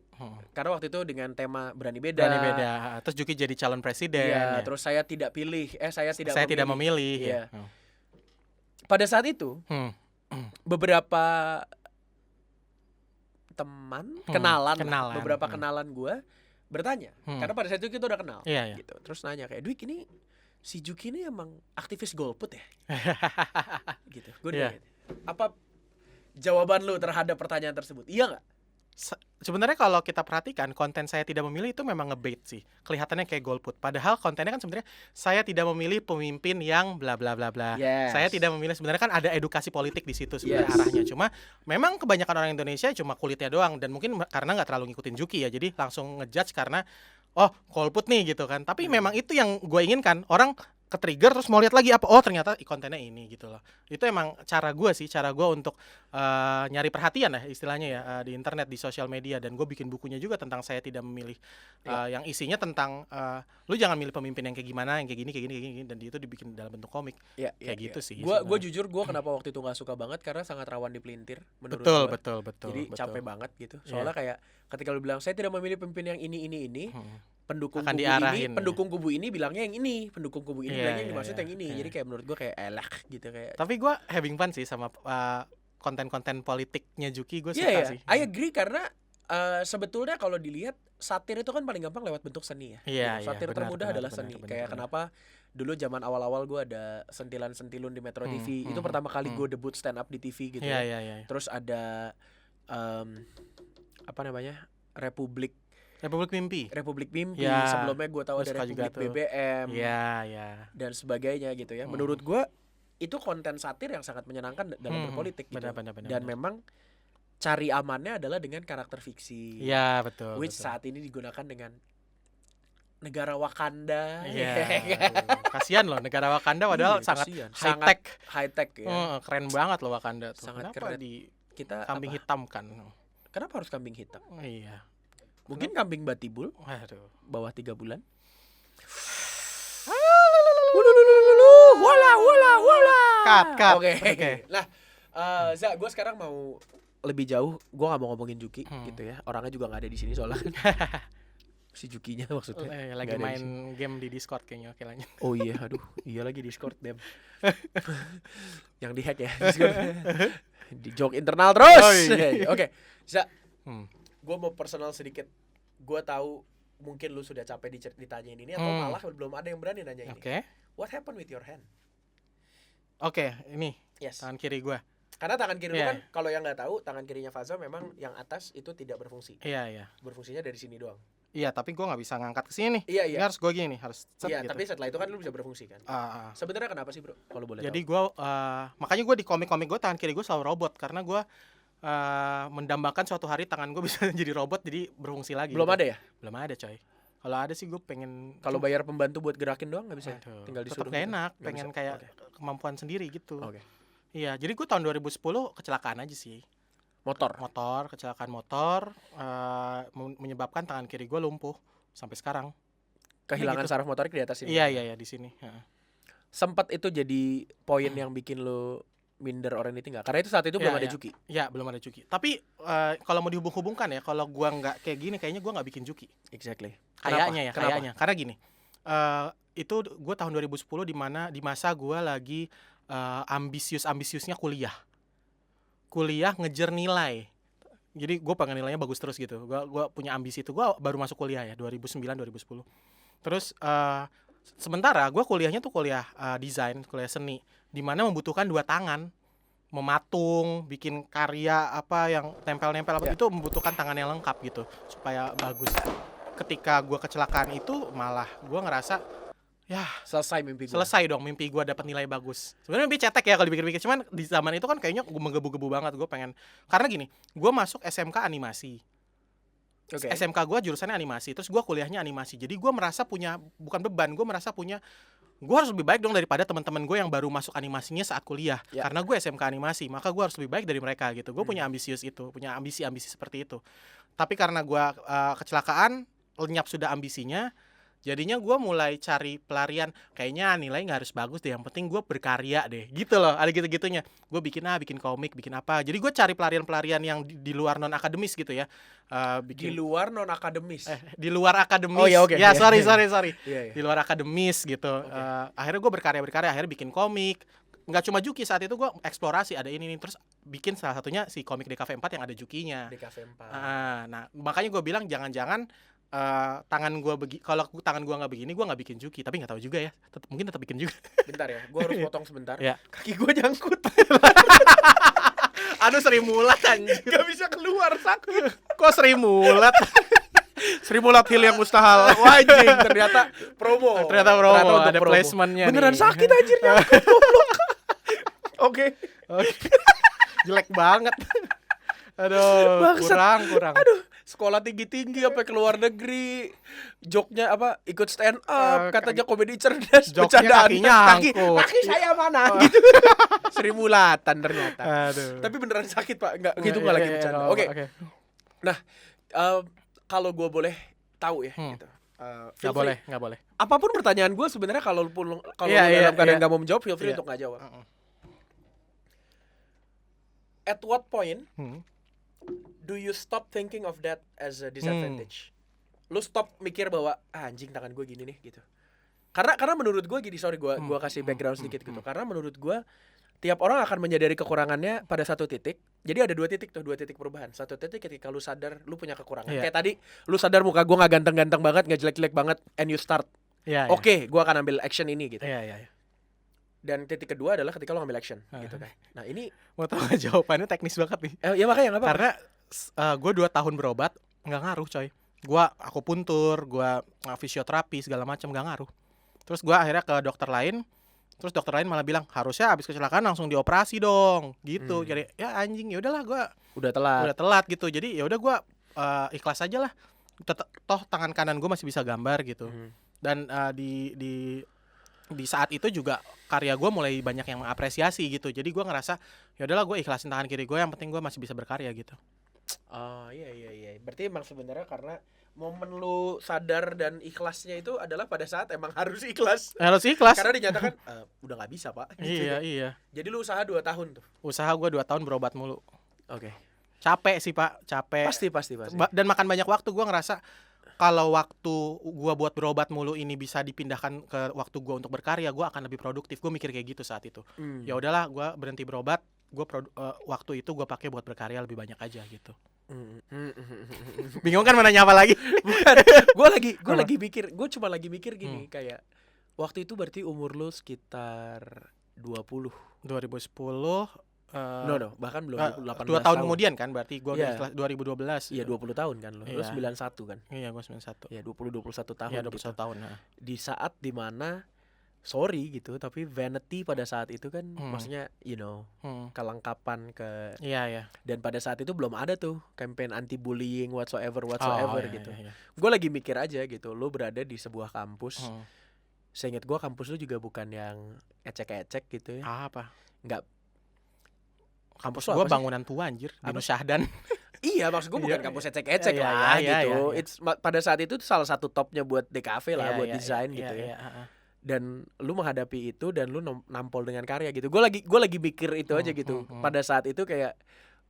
Karena waktu itu dengan tema berani beda. Berani beda. Terus Juki jadi calon presiden. Iya, ya. terus saya tidak pilih. Saya tidak memilih. Iya. Ya. Pada saat itu beberapa teman, kenalan, beberapa kenalan gue bertanya, karena pada saat itu kita udah kenal, Iya, iya. gitu. Terus nanya kayak, Dwik ini si Juki ini emang aktivis golput ya? Gitu. Gue Iya. nanya, apa jawaban lu terhadap pertanyaan tersebut? Iya nggak? Sebenarnya kalau kita perhatikan konten saya tidak memilih itu memang ngebait sih. Kelihatannya kayak golput. Padahal kontennya kan sebenarnya saya tidak memilih pemimpin yang bla bla bla bla. Yes. Saya tidak memilih, sebenarnya kan ada edukasi politik di situ sebenarnya Yes. arahnya. Cuma memang kebanyakan orang Indonesia cuma kulitnya doang, dan mungkin karena nggak terlalu ngikutin Juki ya. Jadi langsung ngejudge karena oh golput nih gitu kan. Tapi memang itu yang gue inginkan, orang ke-trigger terus mau lihat lagi apa, oh ternyata kontennya ini gitu loh. Itu emang cara gue untuk nyari perhatian ya istilahnya ya, di internet, di sosial media. Dan gue bikin bukunya juga tentang saya tidak memilih, yang isinya tentang lu jangan milih pemimpin yang kayak gimana, yang kayak gini, dan itu dibikin dalam bentuk komik. Ya, Kayak gitu sih Gue sebenarnya. jujur gue kenapa waktu itu nggak suka banget karena sangat rawan dipelintir menurut Betul, gua. betul. Jadi capek banget gitu. Soalnya kayak ketika lu bilang saya tidak memilih pemimpin yang ini. Pendukung Akan kubu diarahin, ini, pendukung kubu ini bilangnya yang ini, pendukung kubu ini Iya, bilangnya yang iya, dimaksud iya, yang ini. iya. Jadi kayak menurut gue kayak elak gitu kayak. Tapi gue having fun sih sama konten-konten politiknya Juki, gue suka Iya, sih. I agree karena sebetulnya kalau dilihat satir itu kan paling gampang lewat bentuk seni ya. Iya, Gitu. Satir benar, termudah benar, adalah benar, seni. benar, Kayak benar. kenapa dulu zaman awal-awal gue ada sentilan-sentilun di Metro TV. Itu pertama kali gue debut stand up di TV gitu. Iya, ya. iya. Terus ada apa namanya? Republik Mimpi. Ya, Sebelumnya gue tahu gua ada suka juga Republik tuh. BBM Iya. dan sebagainya gitu ya. Menurut gue itu konten satir yang sangat menyenangkan dalam berpolitik gitu. Benar. Dan memang cari amannya adalah dengan karakter fiksi. Iya, betul. Which saat ini digunakan dengan negara Wakanda. Iya. Kasihan loh negara Wakanda, padahal Iya, sangat kasihan. high tech. High tech ya. Keren banget loh Wakanda tuh. Sangat Kenapa keren. di Kita kambing apa? hitam kan? Kenapa harus kambing hitam? Iya. Mungkin kambing batibul Waduh. bawah 3 bulan. Cut. Oke. Nah, Za, gue sekarang mau lebih jauh. Gue nggak mau ngomongin Juki gitu ya. Orangnya juga nggak ada di sini soalnya. Si Jukinya maksudnya. Lagi nggak ada di main sini. game di Discord kayaknya. Oke, lanjut. Oh iya, aduh, iya lagi Discord dem. Yang dihack ya. Discord. Di joke internal terus. Oh, iya. Oke, Za, Hmm. gue mau personal sedikit. Gue tahu mungkin lu sudah capek ditanyain ini atau malah belum ada yang berani nanya ini. Oke. What happened with your hand? Oke, ini Yes. tangan kiri gua. Karena tangan kiri lu Iya. kan kalau yang nggak tahu tangan kirinya Faza memang yang atas itu tidak berfungsi. Iya. Berfungsinya dari sini doang. Iya, tapi gua nggak bisa ngangkat ke sini nih. Iya. Ini harus gua gini nih, harus set Iya, gitu. tapi setelah itu kan lu bisa berfungsi kan. Sebenarnya kenapa sih, Bro? Kalau boleh Jadi tahu. gue makanya gue di komik-komik gue tangan kiri gue selalu robot, karena gue mendambakan suatu hari tangan gue bisa jadi robot, jadi berfungsi lagi. Belum gitu. ada ya? Belum ada coy. Kalau ada sih gue pengen. Kalau bayar pembantu buat gerakin doang nggak bisa. Aduh, Tinggal tetep disuruh. gak gitu. enak, Nggak pengen bisa. kayak Oke. kemampuan sendiri gitu. Oke. Iya, jadi gue tahun 2010 kecelakaan aja sih. Motor. Kecelakaan motor, menyebabkan tangan kiri gue lumpuh sampai sekarang. Kehilangan gitu. saraf motorik di atas ini. Iya di sini. Heeh. Sempat itu jadi poin yang bikin lu minder identity nggak? Karena itu saat itu belum Iya, ada iya. Juki. Iya, belum ada Juki. Tapi kalau mau dihubung-hubungkan ya, kalau gue nggak kayak gini, kayaknya gue nggak bikin Juki. Exactly. Kayaknya ya, Kenapa? kayaknya. Karena gini, itu gue tahun 2010 di masa gue lagi ambisiusnya kuliah ngejar nilai. Jadi gue pengen nilainya bagus terus gitu. Gue punya ambisi itu. Gue baru masuk kuliah ya 2009 2010. Terus sementara gue kuliahnya tuh kuliah desain, kuliah seni, di mana membutuhkan 2 tangan, mematung, bikin karya apa yang tempel-nempel apa itu membutuhkan tangan yang lengkap gitu supaya bagus. Ketika gue kecelakaan itu malah gue ngerasa ya Selesai mimpi gue. selesai dong mimpi gue dapat nilai bagus. Sebenarnya mimpi cetek ya kalau dipikir-pikir, cuman di zaman itu kan kayaknya gue menggebu-gebu banget. Gue pengen, karena gini, gue masuk SMK animasi. Oke. SMK gue jurusannya animasi, terus gue kuliahnya animasi. Jadi gue merasa punya, bukan beban, gue merasa punya, gue harus lebih baik dong daripada teman-teman gue yang baru masuk animasinya saat kuliah. Ya. Karena gue SMK animasi, maka gue harus lebih baik dari mereka gitu. Gue punya ambisius itu, punya ambisi-ambisi seperti itu. Tapi karena gue kecelakaan, lenyap sudah ambisinya. Jadinya gue mulai cari pelarian, kayaknya nilai nggak harus bagus deh, yang penting gue berkarya deh, gitu loh, ada gitu-gitunya. Gue bikin komik, bikin apa. Jadi gue cari pelarian-pelarian yang di luar non akademis gitu ya. Di luar non akademis. Di luar akademis. Oh ya, oke. Ya, sorry. Iya. Di luar akademis gitu. Akhirnya gue berkarya, akhirnya bikin komik. Nggak cuma Juki, saat itu gue eksplorasi ada ini terus bikin salah satunya si komik DKV 4 yang ada Jukinya. DKV 4. Nah, makanya gue bilang jangan-jangan tangan gue kalau tangan gue nggak begini gue nggak bikin Juki, tapi nggak tahu juga ya, mungkin tetap bikin juga. Bentar ya, gue harus potong sebentar. Ya. Kaki gue nyangkut. Aduh, Sri Mulat anjir. Gak bisa keluar, sakit. Kok Sri Mulat? Sri Mulat Hill yang mustahil. Wajing, ternyata promo. Ternyata untuk ada promo. placementnya. Beneran nih. sakit anjir nyangkut. Goblok. Oke. Jelek banget. Aduh, Bangsat. kurang. Aduh, sekolah tinggi-tinggi apa ke luar negeri. Joknya apa? Ikut stand up, katanya komedi cerdas, Joknya kakinya kaki angkut. saya mana gitu. Sri Mulatan ternyata. Aduh. Tapi beneran sakit, Pak. Enggak, gitu enggak lagi bercanda. Oke. Nah, kalau gue boleh tahu ya gitu. Nggak boleh. Apapun pertanyaan gue sebenarnya kalau lu Iya, dalam keadaan iya. nggak mau menjawab, feel free Iya. untuk nggak jawab. At what point do you stop thinking of that as a disadvantage? Lu stop mikir bahwa anjing tangan gue gini nih gitu. Karena menurut gue gini, sorry gue kasih background sedikit gitu. Karena menurut gue tiap orang akan menyadari kekurangannya pada satu titik. Jadi ada dua titik perubahan. Satu titik ketika lu sadar lu punya kekurangan. Iya. Kayak tadi lu sadar muka gue nggak ganteng-ganteng banget, nggak jelek-jelek banget, and you start. Iya. Oke, gue akan ambil action ini gitu. Iya. Dan titik kedua adalah ketika lo ngambil action gitu kan. Nah ini Mau tahu nggak jawabannya teknis banget nih. ya makanya nggak apa-apa. Karena gue 2 tahun berobat nggak ngaruh coy. Gue akupuntur, gue fisioterapi segala macam nggak ngaruh. Terus gue akhirnya ke dokter lain. Terus dokter lain malah bilang harusnya abis kecelakaan langsung dioperasi dong gitu. Jadi ya anjing, ya udahlah gue udah telat gitu. Jadi ya udah gue ikhlas aja lah. Toh tangan kanan gue masih bisa gambar gitu. Dan di saat itu juga karya gue mulai banyak yang mengapresiasi gitu. Jadi gue ngerasa ya udahlah gue ikhlasin tangan kiri gue, yang penting gue masih bisa berkarya gitu. Oh iya. Berarti emang sebenarnya karena momen lu sadar dan ikhlasnya itu adalah pada saat emang harus ikhlas. Harus ikhlas. Karena dinyatakan udah nggak bisa, Pak. Gitu ya. Iya. Jadi lu usaha 2 tahun tuh. Usaha gue 2 tahun berobat mulu. Oke. Capek sih Pak, capek. Pasti. Dan makan banyak waktu. Gue ngerasa kalau waktu gue buat berobat mulu ini bisa dipindahkan ke waktu gue untuk berkarya, gue akan lebih produktif. Gue mikir kayak gitu saat itu. Ya udahlah, gue berhenti berobat. Gue waktu itu gue pakai buat berkarya lebih banyak aja gitu. Bingung kan mau nanya apa lagi? Bukan. Gue lagi mikir. Gue cuma lagi mikir gini kayak waktu itu berarti umur lu sekitar 20. 2010. No, bahkan belum 18 2 tahun kemudian kan berarti gue Iya. udah 2012. Iya 20 tahun kan lo. Lu Iya. 91 kan. Iya, gue 91. Ya 21 tahun Iya, 21 gitu. tahun. Nah. Di saat dimana sorry gitu, tapi vanity pada saat itu kan maksudnya kelengkapan ke Iya. dan pada saat itu belum ada tuh campaign anti bullying whatsoever Iya, gitu. iya. Gue lagi mikir aja gitu, lu berada di sebuah kampus. Seingat gue kampus lu juga bukan yang ecek-ecek gitu ya. Apa? Enggak. Kampus lu gue apa sih? bangunan tua anjir, Binus Syahdan. Iya, maksud gue bukan Iya, kampus ecek-ecek iya, lah iya, gitu. iya. Pada saat itu salah satu topnya buat DKV lah, buat desain gitu ya. Iya. Dan lu menghadapi itu dan lu nampol dengan karya gitu. Gue lagi mikir itu aja gitu. Pada saat itu kayak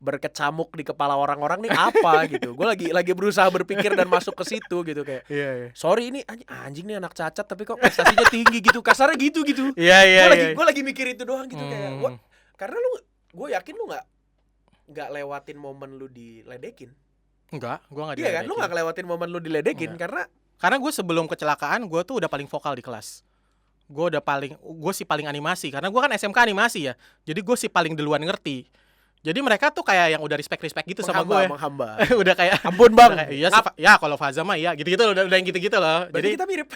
berkecamuk di kepala orang-orang nih apa gitu. Gue lagi berusaha berpikir dan masuk ke situ gitu kayak. Iya. Sorry ini anjing nih anak cacat tapi kok prestasinya tinggi gitu. Kasarnya gitu. Iya. Gue lagi mikir itu doang gitu kayak. Karena gue yakin lu nggak lewatin momen lu diledekin. Enggak, gue nggak Iya kan, lu nggak lewatin momen lu diledekin karena gue sebelum kecelakaan gue tuh udah paling vokal di kelas. Gue sih paling animasi karena gue kan SMK animasi ya. Jadi gue sih paling duluan ngerti. Jadi mereka tuh kayak yang udah respect gitu sama gue. Menghamba. Udah kayak Ampun bang. Iya sih, ya kalau Faza mah iya gitu udah yang gitu loh. Berarti Jadi kita mirip.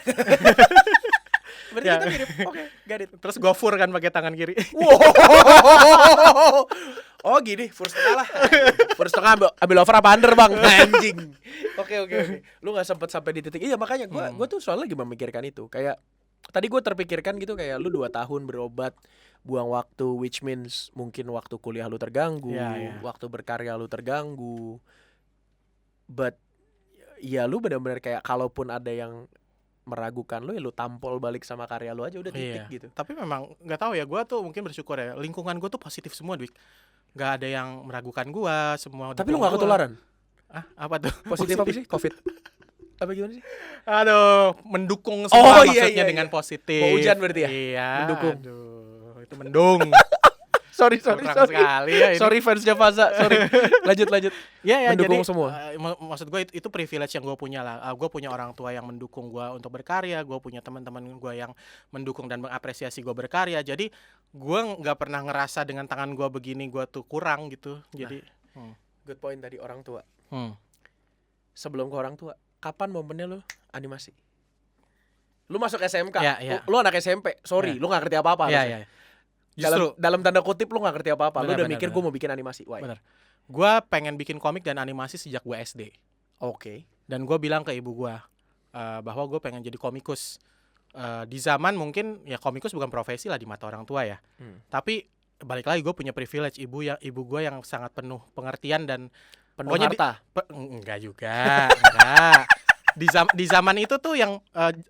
Ya. Kita mirip. Oke, got it. Terus gofur kan pakai tangan kiri. Wow. Oh gini, first tengah lah. First tengah ambil over apa under bang? Anjing. Oke. Lu nggak sempet sampai di titik. Iya makanya gue tuh soalnya lagi memikirkan itu. Kayak tadi gue terpikirkan gitu kayak lu 2 tahun berobat, buang waktu, which means mungkin waktu kuliah lu terganggu, waktu berkarya lu terganggu. But ya lu benar-benar kayak kalaupun ada yang meragukan lu ya lu tampol balik sama karya lu aja udah titik gitu. Tapi memang nggak tahu ya, gue tuh mungkin bersyukur ya lingkungan gue tuh positif semua, Dwik. Nggak ada yang meragukan gue, semua. Tapi lu nggak ketularan? Apa tuh? Positif apa sih? COVID? Apa gimana sih? Aduh, mendukung semua maksudnya dengan positif. Mau hujan berarti ya? Iya. Mendukung. Aduh, itu mendung. sorry. Sekali ya ini. Sorry fansnya Faza, sorry. Lanjut. Ya, mendukung jadi, semua. Maksud gue itu privilege yang gue punya lah. Gue punya orang tua yang mendukung gue untuk berkarya. Gue punya teman-teman gue yang mendukung dan mengapresiasi gue berkarya. Jadi gue nggak pernah ngerasa dengan tangan gue begini gue tuh kurang gitu. Jadi good point tadi orang tua. Sebelum ke orang tua, kapan momennya lu animasi? Lu masuk SMK, lu anak SMP, sorry, lu gak ngerti apa-apa. Iya. Justru dalam tanda kutip lu gak ngerti apa-apa. Lu udah mikir gue mau bikin animasi. Why? Bener. Gue pengen bikin komik dan animasi sejak gue SD. Oke. Dan gue bilang ke ibu gue bahwa gue pengen jadi komikus. Di zaman mungkin ya komikus bukan profesi lah di mata orang tua ya. Tapi balik lagi gue punya privilege ibu gue yang sangat penuh pengertian dan penuh harta. Enggak juga, enggak. Di zaman itu tuh yang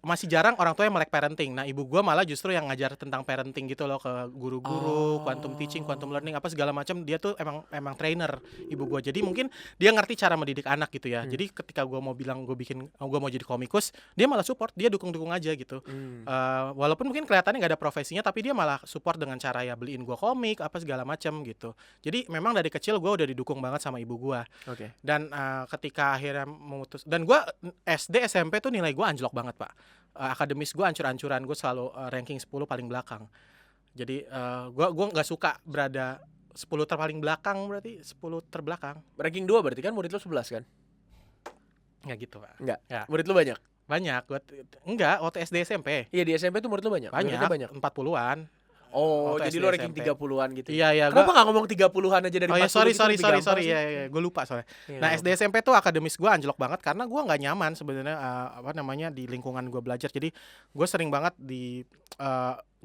masih jarang orang tua yang melek parenting. Nah, ibu gue malah justru yang ngajar tentang parenting gitu loh ke guru-guru, quantum teaching, quantum learning, apa segala macam. Dia tuh emang trainer ibu gue. Jadi mungkin dia ngerti cara mendidik anak gitu ya. Jadi ketika gue mau bilang gue mau jadi komikus, dia malah support, dia dukung aja gitu. Walaupun mungkin kelihatannya nggak ada profesinya, tapi dia malah support dengan cara ya beliin gue komik apa segala macam gitu. Jadi memang dari kecil gue udah didukung banget sama ibu gue. Okay. Dan ketika akhirnya memutus, dan gue SD SMP tuh nilai gue anjlok banget pak. Akademis gue ancur-ancuran, gue selalu ranking 10 paling belakang. Jadi gue nggak suka berada 10 terpaling belakang, berarti 10 terbelakang. Ranking 2 berarti kan murid lu 11 kan? Nggak gitu pak. Nggak? Ya. Murid lu banyak? Banyak. Enggak, waktu SD SMP. Iya di SMP tuh murid lu banyak? Banyak. 40-an. Oh, jadi lu ranking 30-an gitu. Iya. Kenapa gak ngomong 30-an aja dari 40? Oh ya, sorry. Iya, gue lupa soalnya. Nah, SD SMP tuh akademis gue anjlok banget karena gue nggak nyaman sebenarnya di lingkungan gue belajar. Jadi gue sering banget di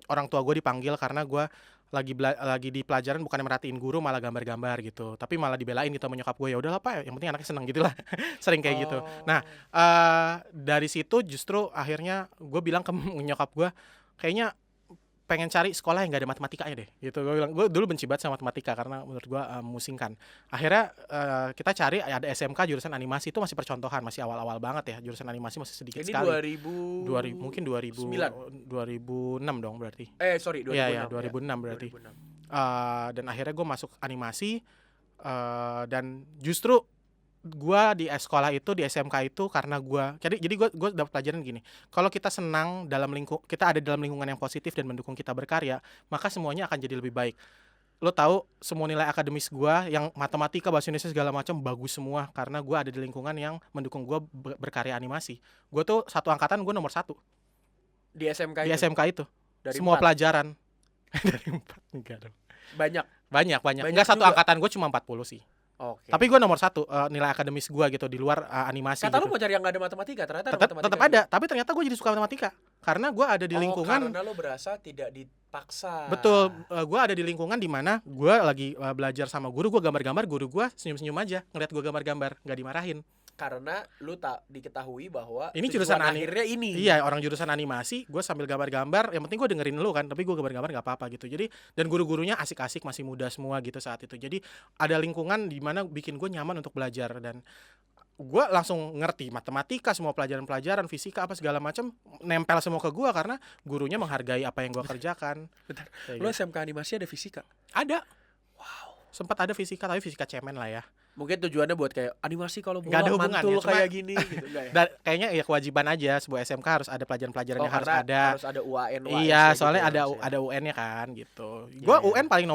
orang tua gue dipanggil karena gue lagi di pelajaran bukan merhatiin guru, malah gambar-gambar gitu. Tapi malah dibelain gitu sama nyokap gue. Ya udahlah Pak, yang penting anaknya seneng gitulah. Sering kayak gitu. Nah, dari situ justru akhirnya gue bilang ke nyokap gue, kayaknya pengen cari sekolah yang gak ada matematikanya deh gitu. Gue bilang, gue dulu benci banget sama matematika karena menurut gue memusingkan. Akhirnya kita cari ada SMK jurusan animasi, itu masih percontohan, masih awal-awal banget ya, jurusan animasi masih sedikit ini sekali. Ini mungkin 2006 dong berarti. 2006. Iya 2006 berarti. 2006. Dan akhirnya gue masuk animasi dan justru gue di sekolah itu, di SMK itu, karena jadi gue dapat pelajaran gini. Kalau kita senang kita ada dalam lingkungan yang positif dan mendukung kita berkarya, maka semuanya akan jadi lebih baik. Lo tahu semua nilai akademis gue yang matematika, bahasa Indonesia segala macam bagus semua karena gue ada di lingkungan yang mendukung gue berkarya animasi. Gue tuh satu angkatan gue nomor 1 di SMK itu. Dari semua 4. pelajaran. Dari 4 enggak dong. Banyak. Enggak, satu juga. Angkatan gue cuma 40 sih. Okay. Tapi gue nomor 1 nilai akademis gue gitu di luar animasi. Kata gitu. lu mau cari yang gak ada matematika, ternyata tetap ada. Tapi ternyata gue jadi suka matematika karena gue ada di lingkungan. Karena lu berasa tidak dipaksa. Betul, gue ada di lingkungan di mana gue lagi belajar sama guru, gue gambar-gambar, guru gue senyum-senyum aja ngeliat gue gambar-gambar, nggak dimarahin. karena lu tak diketahui bahwa Ini tujuan jurusan akhirnya ini. Iya, orang jurusan animasi, gue sambil gambar-gambar, yang penting gue dengerin lu kan, tapi gue gambar-gambar nggak apa-apa gitu. Jadi dan guru-gurunya asik-asik, masih muda semua gitu saat itu. Jadi ada lingkungan di mana bikin gue nyaman untuk belajar dan gue langsung ngerti matematika, semua pelajaran-pelajaran, fisika apa segala macam nempel semua ke gue karena gurunya menghargai apa yang gue kerjakan. Bentar, Kayak lu gitu. SMK animasi ada fisika? Ada. Sempat ada fisika tapi fisika cemen lah ya. Mungkin tujuannya buat kayak animasi kalau Nggak ada bola hubungannya, mantul cuma- kayak gini gitu enggak ya? Dan kayaknya ya kewajiban aja sebuah SMK harus ada pelajaran-pelajaran yang harus karena ada. harus ada UAN Iya, ya soalnya gitu ya, ada harusnya. ada UN-nya kan gitu. Iya, Gua iya. UN paling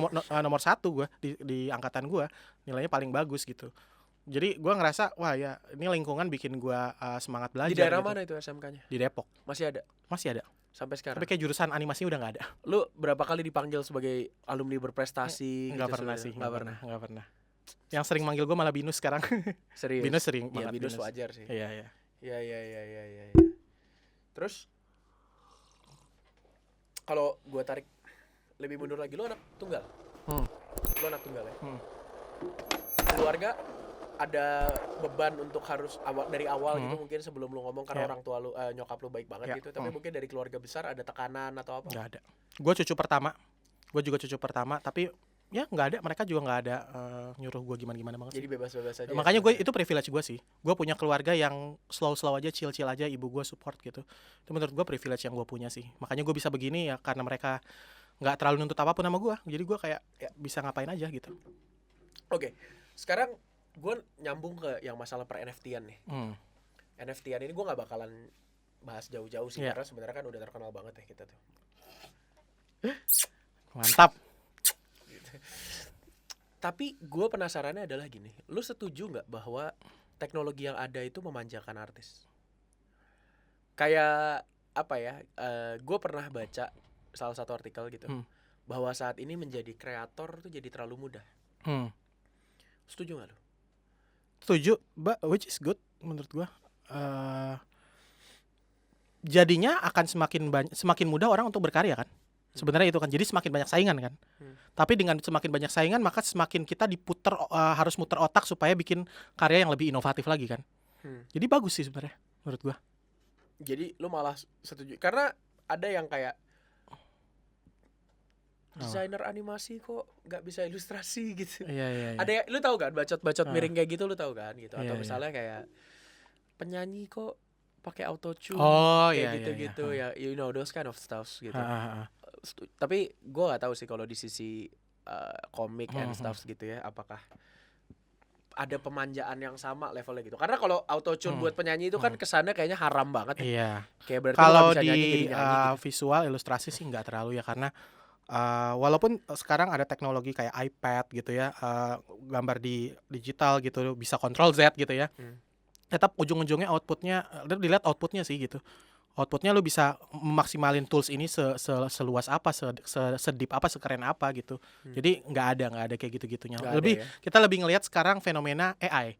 nomor 1 gua di angkatan gua. Nilainya paling bagus gitu. Jadi gua ngerasa wah ya ini lingkungan bikin gua semangat belajar. Di daerah gitu. mana itu SMK-nya? Di Depok. Masih ada Masih ada. sampai sekarang. Tapi kayak jurusan animasi udah nggak ada. Lu berapa kali dipanggil sebagai alumni berprestasi? Nggak gitu pernah sebenarnya? sih. Nggak pernah. Yang sering manggil gua malah Binus sekarang. Serius. Binus sering Ya, banget. Binus wajar sih. Iya, iya. Iya. Terus kalau gua tarik lebih mundur lagi, lu anak tunggal. Lu anak tunggal ya. Keluarga ada beban untuk harus dari awal gitu mungkin sebelum lu ngomong karena Ya. orang tua lu nyokap lu baik banget Ya. gitu, tapi mungkin dari keluarga besar ada tekanan atau apa? Nggak ada. Gue cucu pertama. Gue juga cucu pertama. Tapi ya nggak ada. Mereka juga nggak ada nyuruh gue gimana-gimana banget. Jadi bebas-bebas aja. Makanya gue itu privilege gue sih. Gue punya keluarga yang slow aja, chill aja. Ibu gue support gitu. Itu menurut gue privilege yang gue punya sih. Makanya gue bisa begini ya karena mereka nggak terlalu nuntut apapun sama gue. Jadi gue kayak Ya. bisa ngapain aja gitu. Oke. Sekarang gue nyambung ke yang masalah per NFT-an nih. NFT-an ini gue nggak bakalan bahas jauh-jauh sih Iya. karena sebenarnya kan udah terkenal banget ya kita tuh. Mantap. Tapi gue penasarannya adalah gini, lu setuju nggak bahwa teknologi yang ada itu memanjakan artis? Kayak apa ya? Gue pernah baca salah satu artikel gitu bahwa saat ini menjadi kreator tuh jadi terlalu mudah. Setuju nggak lu? Setuju, which is good menurut gue. Jadinya akan semakin mudah orang untuk berkarya kan. Sebenarnya itu kan. Jadi semakin banyak saingan kan. Tapi dengan semakin banyak saingan maka semakin kita harus muter otak supaya bikin karya yang lebih inovatif lagi kan. Jadi bagus sih sebenarnya menurut gua. Jadi lu malah setuju karena ada yang kayak desainer animasi kok nggak bisa ilustrasi gitu. Iya. Ada yang, lu tahu kan bacot-bacot Ah. miring kayak gitu lu tahu kan gitu. Atau Iya. misalnya kayak penyanyi kok pakai autotune Oh, kayak iya, gitu-gitu iya. ya, you know those kind of stuff gitu. Ah. Tapi gue nggak tahu sih kalau di sisi komik and stuff gitu ya, apakah ada pemanjaan yang sama levelnya gitu. Karena kalau autotune buat penyanyi itu kan kesannya kayaknya haram banget ya. Iya. Kayak berarti lu Kalau nggak bisa di nyanyi jadi nyanyi gitu. visual ilustrasi sih nggak terlalu ya karena walaupun sekarang ada teknologi kayak iPad gitu ya, gambar di digital gitu bisa Ctrl Z gitu ya. Tetap ujung-ujungnya dilihat outputnya sih gitu. Outputnya lu bisa memaksimalin tools ini seluas apa, sedip apa, sekeren apa gitu. Jadi nggak ada kayak gitu-gitunya. Nggak ada Lebih ya. kita lebih ngelihat sekarang fenomena AI.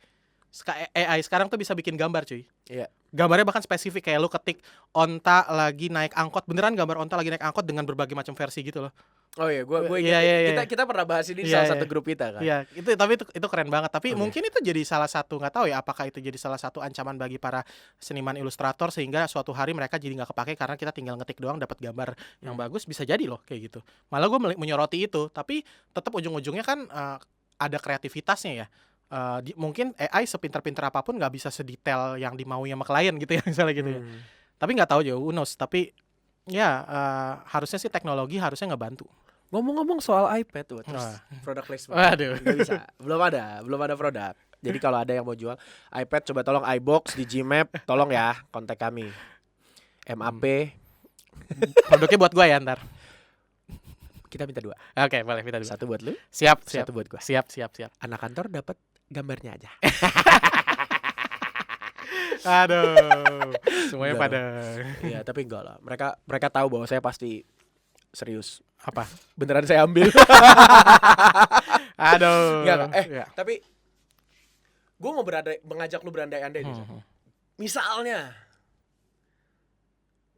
AI sekarang tuh bisa bikin gambar cuy. Iya. Gambarnya bahkan spesifik kayak lu ketik onta lagi naik angkot, beneran gambar onta lagi naik angkot dengan berbagai macam versi gitu loh. Oh iya, gue Iya, iya. kita pernah bahas ini di Iya, salah iya. satu grup kita kan. Iya, tapi itu keren banget. Tapi Oke. mungkin itu jadi salah satu, nggak tahu ya apakah itu jadi salah satu ancaman bagi para seniman ilustrator sehingga suatu hari mereka jadi nggak kepake karena kita tinggal ngetik doang dapat gambar yang bagus, bisa jadi loh kayak gitu. Malah gue menyoroti itu, tapi tetap ujung-ujungnya kan ada kreativitasnya ya. Mungkin AI sepintar-pintar apapun nggak bisa sedetail yang dimaui sama klien gitu ya misalnya gitu ya. Tapi nggak tahu jauh, who knows. Tapi ya harusnya sih teknologi harusnya ngebantu. Ngomong-ngomong soal iPad tuh, terus Wah. produk placement. Waduh. Nggak bisa. Belum ada produk. Jadi kalau ada yang mau jual iPad, coba tolong iBox di Gmap, tolong ya kontak kami. MAP, Produknya buat gue ya ntar. kita minta 2. Oke, boleh minta dulu. Satu buat lu, Siap. satu buat gua. Siap. Anak kantor dapat gambarnya aja. Aduh, semuanya Enggak pada Iya, tapi enggak lah. Mereka tahu bahwa saya pasti serius. apa? Beneran saya ambil. Aduh. Enggak. Ya. Tapi gue mau mengajak lu berandai-andai nih. Misalnya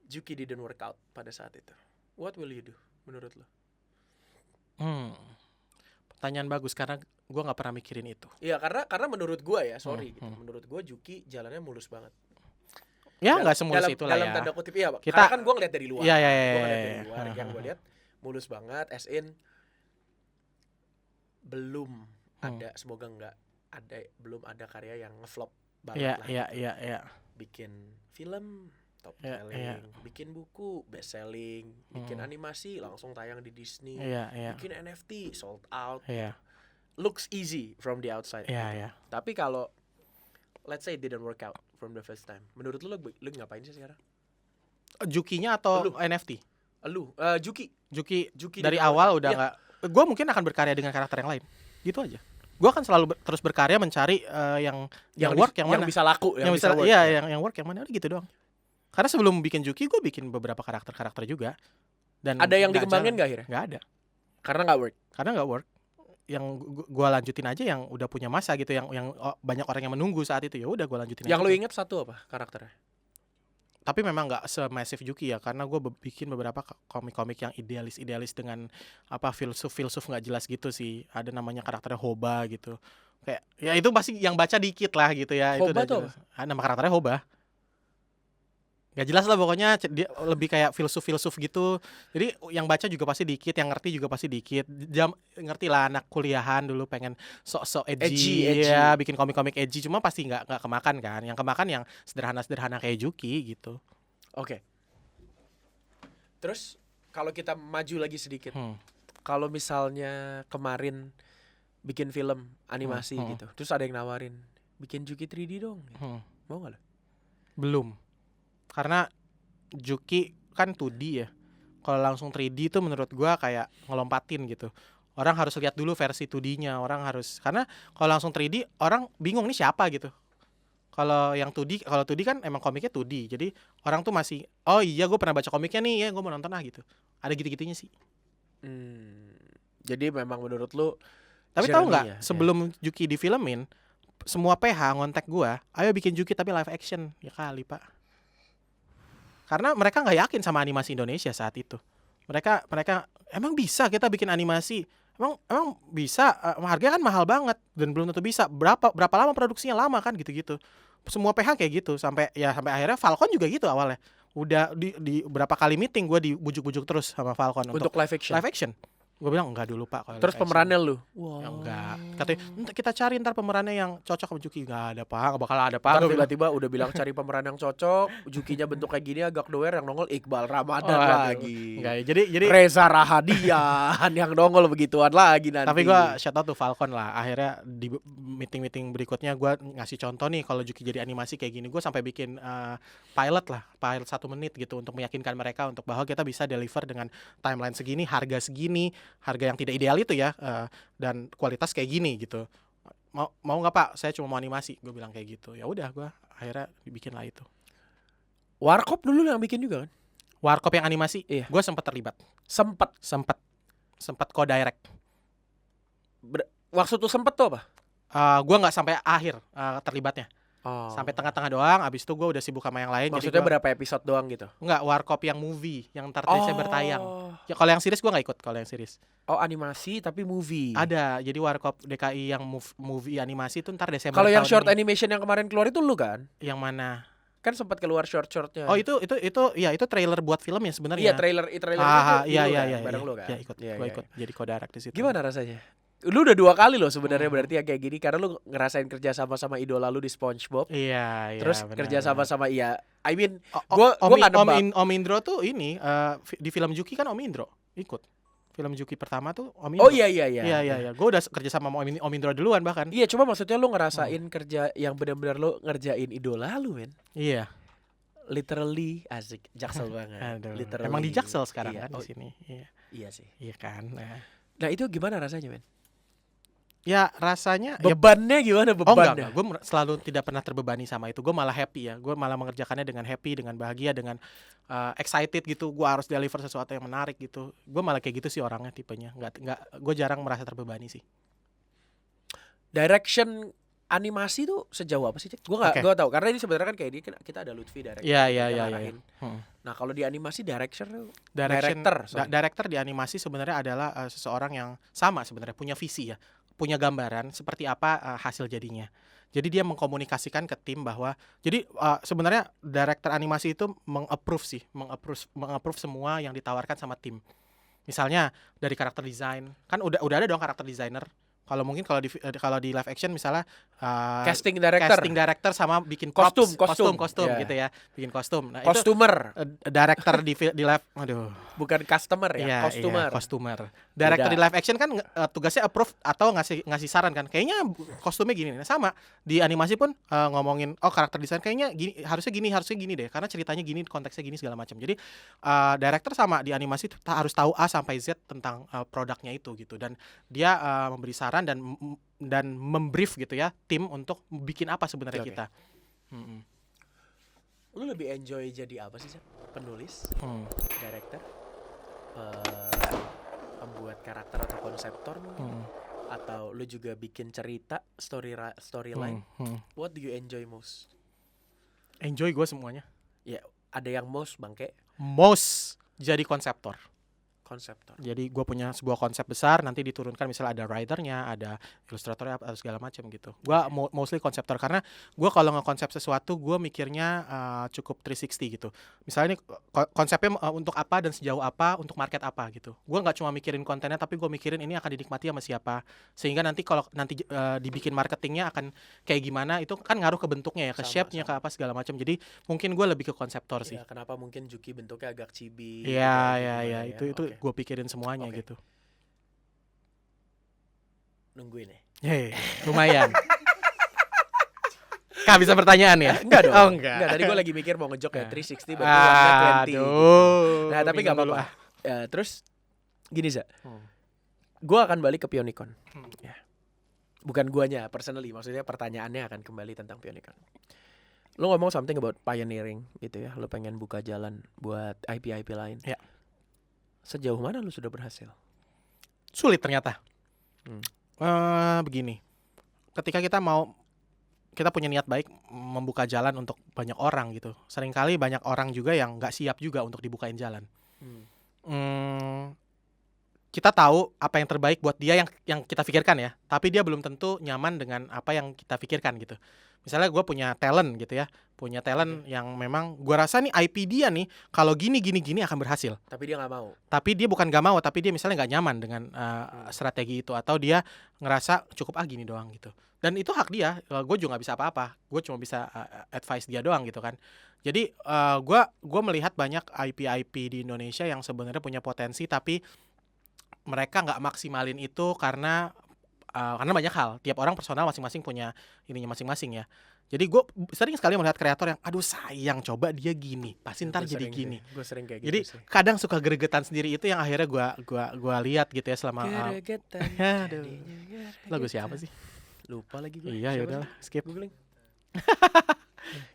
Juki didn't work out pada saat itu. What will you do menurut lu? pertanyaan bagus karena gue nggak pernah mikirin itu. Iya, karena menurut gua ya, sorry gitu. Hmm. Menurut gua Juki jalannya mulus banget. Ya nggak semulus itulah dalam ya. tanda kutip iya, Kita- karena kan gua ngeliat dari luar. Iya, iya, Gua iya, ngeliat iya, dari iya. luar yang gua lihat mulus banget as in belum ada, semoga enggak ada, belum ada karya yang ngeflop banget Iya, lah. iya, iya, iya. Bikin film top Iya, selling, iya. bikin buku best selling, bikin animasi langsung tayang di Disney, Iya, iya. bikin NFT sold out. Iya, Looks easy from the outside. iya, iya. Tapi kalau let's say it didn't work out from the first time, menurut lu ngapain sih sekarang? Jukinya atau Lu. NFT? Lu Juki Juki dari awal udah Iya. nggak. Gue mungkin akan berkarya dengan karakter yang lain. Gitu aja. Gue akan selalu terus berkarya mencari yang work yang mana. bisa laku, Yang bisa work. iya yang work yang mana udah gitu doang. Karena sebelum bikin Juki gue bikin beberapa karakter juga. Dan Ada yang nggak dikembangin jalan. nggak akhirnya? Nggak ada. Karena nggak work. Karena nggak work. Yang gue lanjutin aja yang udah punya masa gitu, yang banyak orang yang menunggu saat itu, ya udah gue lanjutin. Yang aja lu tuh. inget satu apa karakternya? Tapi memang nggak semasif Juki ya, karena gue bikin beberapa komik-komik yang idealis dengan apa filsuf nggak jelas gitu sih. Ada namanya karakternya Hoba gitu. Kayak ya itu pasti yang baca dikit lah gitu ya. Itu Hoba udah tuh jelas. Nama karakternya Hoba. Gak jelas lah pokoknya, dia lebih kayak filsuf gitu. Jadi yang baca juga pasti dikit, yang ngerti juga pasti dikit. Ngerti lah anak kuliahan dulu pengen sok-sok edgy, Edgy. ya bikin komik-komik edgy, cuma pasti nggak kemakan kan. Yang kemakan yang sederhana-sederhana kayak Juki gitu. Oke. Terus kalau kita maju lagi sedikit, Hmm. kalau misalnya kemarin bikin film animasi Hmm. gitu, terus ada yang nawarin bikin Juki 3D dong, Hmm. mau nggak lo? Belum. Karena Juki kan 2D ya. Kalau langsung 3D tuh menurut gua kayak ngelompatin gitu. Orang harus lihat dulu versi 2D-nya, karena kalau langsung 3D orang bingung nih siapa gitu. Kalau 2D kan emang komiknya 2D. Jadi orang tuh masih, oh iya gue pernah baca komiknya nih, ya gue mau nonton gitu. Ada gitu-gitunya sih. Jadi memang menurut lu Tapi tahu journey nggak, ya? sebelum Juki difilmin, semua PH ngontak gua, ayo bikin Juki tapi live action. Ya kali pak. Karena mereka nggak yakin sama animasi Indonesia saat itu. Mereka emang bisa kita bikin animasi? Emang bisa? Harganya kan mahal banget dan belum tentu bisa. Berapa lama produksinya, lama kan gitu-gitu. Semua PH kayak gitu sampai akhirnya Falcon juga gitu awalnya. Udah di berapa kali meeting gue dibujuk-bujuk terus sama Falcon untuk live action. live action. Gue bilang enggak dulu pak. Kalau Terus live action. pemerannya lu? Ya, enggak. Katanya kita cari ntar pemerannya yang cocok sama Juki. Enggak ada pak, enggak bakal ada pak. Ntar Gua bilang. tiba-tiba udah bilang cari pemeran yang cocok, Jukinya bentuk kayak gini agak doer, yang nongol Iqbal Ramadan Waduh. lagi. Enggak ya. Jadi Reza Rahadian yang nongol begituan lagi nanti. tapi gue shout out to Falcon lah. Akhirnya di meeting berikutnya gue ngasih contoh nih kalau Juki jadi animasi kayak gini. Gue sampai bikin pilot 1 menit gitu untuk meyakinkan mereka untuk bahwa kita bisa deliver dengan timeline segini, harga segini, harga yang tidak ideal itu ya, dan kualitas kayak gini gitu. Mau nggak pak? Saya cuma mau animasi. Gue bilang kayak gitu. Ya udah, gue akhirnya dibikin lah itu. Warkop dulu yang bikin juga kan? Warkop yang animasi, Iya. gue sempat terlibat. Sempat co-direct. Maksud tuh sempet tuh apa? Gue nggak sampai akhir terlibatnya. Oh. Sampai tengah-tengah doang. Abis itu gue udah sibuk sama yang lain. Maksudnya jadi berapa episode doang gitu? Enggak, Warkop yang movie yang ntar Desember tayang. Ya kalau yang series gue nggak ikut. Kalau yang series Oh, animasi tapi movie. ada. Jadi Warkop DKI yang movie animasi itu ntar Desember. Kalau yang tahun short ini. animation yang kemarin keluar itu lu kan? Yang mana? Kan sempat keluar short-shortnya. Oh itu ya itu trailer buat film ya Iya, sebenarnya. trailer itu iya, bareng lu kan? Ya ikut. Iya, Gue iya. ikut jadi co-direct di situ. Gimana rasanya? Lu udah 2 kali loh sebenarnya berarti ya kayak gini, karena lu ngerasain kerja sama idola lu di SpongeBob. Iya, Terus benar, kerja benar. sama I mean, Gua gua nggak nebak. Om Indro tuh ini di film Juki kan Om Indro ikut. Film Juki pertama tuh Om Indro. Oh iya. Iya. Gue udah kerja sama Om Indro duluan bahkan. Iya, cuma maksudnya lu ngerasain kerja yang benar-benar lu ngerjain idola lu, men. Iya. Literally asik, jaksel banget. Aduh. Literally. Emang di Jaksel sekarang Iya. kan Oh, di sini. Iya. iya sih. Iya kan. Nah, itu gimana rasanya, men? Ya rasanya ya, Bebannya gimana bebannya? enggak. Gue selalu tidak pernah terbebani sama itu. Gue malah happy ya. Gue malah mengerjakannya dengan happy, dengan bahagia, dengan excited gitu. Gue harus deliver sesuatu yang menarik gitu. Gue malah kayak gitu sih orangnya tipenya. Gue jarang merasa terbebani sih. Direction animasi tuh sejauh apa sih, Cek? Gue nggak Oke. gue tahu karena ini sebenarnya kan kayak dia kita ada Lutfi director Iya, gitu, iya, yang iya, iya. ngarahin. Hmm. Nah kalau di animasi director Director director di animasi sebenarnya adalah seseorang yang sama sebenarnya punya visi ya, punya gambaran seperti apa hasil jadinya. Jadi dia mengkomunikasikan ke tim bahwa jadi sebenarnya director animasi itu mengapprove semua yang ditawarkan sama tim. Misalnya dari karakter design, kan udah ada dong karakter designer. Kalau mungkin kalau di live action misalnya casting director, casting director sama bikin props, Kostum. kostum Iya. gitu ya, bikin kostum. Nah, itu Costumer, director di live, aduh. bukan customer ya, Iya, costumer. iya, kostumer. Director Beda. di live action kan tugasnya approve atau ngasih saran kan. Kayaknya kostumnya gini. Nah, sama di animasi pun ngomongin karakter desain kayaknya gini, harusnya gini deh karena ceritanya gini, konteksnya gini segala macam. Jadi director sama di animasi harus tahu A sampai Z tentang produknya itu gitu dan dia memberi saran dan membrief gitu ya tim untuk bikin apa sebenarnya Oke. kita. Mm-mm. Lu lebih enjoy jadi apa sih, Cek? Penulis, director, pembuat karakter atau konseptor mungkin? Atau lu juga bikin cerita, storyline? What do you enjoy most? Enjoy gue semuanya. Ya, ada yang most bangke Most jadi konseptor. konseptor. Jadi gue punya sebuah konsep besar, nanti diturunkan misalnya ada writernya, ada ilustratornya, atau segala macam gitu. Gue mostly konseptor karena gue kalau ngekonsep sesuatu gue mikirnya cukup 360 gitu. Misalnya ini konsepnya untuk apa dan sejauh apa, untuk market apa gitu. Gue nggak cuma mikirin kontennya, tapi gue mikirin ini akan dinikmati sama siapa. Sehingga nanti kalau nanti dibikin marketingnya akan kayak gimana, itu kan ngaruh ke bentuknya ya, ke Sama, shape-nya, ke apa segala macam. Jadi mungkin gue lebih ke konseptor sih. Ya, kenapa mungkin Juki bentuknya agak chibi? Iya, gitu, iya, gimana iya. ya? Itu Oke. gue pikirin semuanya Oke. gitu. Nungguin ya. Hei, lumayan. Kak, bisa pertanyaan ya? Enggak dong. Oh, enggak. Tadi gue lagi mikir mau ngejok ya 360 berarti warnanya 20 gitu. Aduh. Nah, tapi minum enggak dulu, apa-apa. Terus gini, Za. Hmm. Gue akan balik ke Pionicon. Hmm. Ya. Bukan guanya personally, maksudnya pertanyaannya akan kembali tentang Pionicon. Lo ngomong something about pioneering gitu ya. Lo pengen buka jalan buat IP-IP lain. Ya. Sejauh mana lo sudah berhasil? Sulit ternyata. Hmm. Begini. Ketika kita punya niat baik membuka jalan untuk banyak orang gitu. Seringkali banyak orang juga yang nggak siap juga untuk dibukain jalan. Kita tahu apa yang terbaik buat dia yang kita pikirkan ya, tapi dia belum tentu nyaman dengan apa yang kita pikirkan gitu. Misalnya gue punya talent gitu ya, punya talent yang memang gue rasa nih IP dia nih kalau gini akan berhasil. Tapi dia nggak mau. Tapi dia bukan gak mau, tapi dia misalnya nggak nyaman dengan strategi itu atau dia ngerasa cukup gini doang gitu. Dan itu hak dia, gue juga nggak bisa apa-apa, gue cuma bisa advice dia doang gitu kan. Jadi gue melihat banyak IP di Indonesia yang sebenarnya punya potensi tapi mereka nggak maksimalin itu karena banyak hal. Tiap orang personal masing-masing punya ininya masing-masing ya. Jadi gue sering sekali melihat kreator yang aduh sayang coba dia gini, pasti ntar jadi gini. Gue sering kayak Jadi gitu sih. kadang suka gregetan sendiri itu yang akhirnya gua lihat gitu ya selama Gregetan. aduh. jadinya Lagu gregetan. siapa sih? Lupa lagi gue. Iya, Siapa yaudah sih? skip. Googling.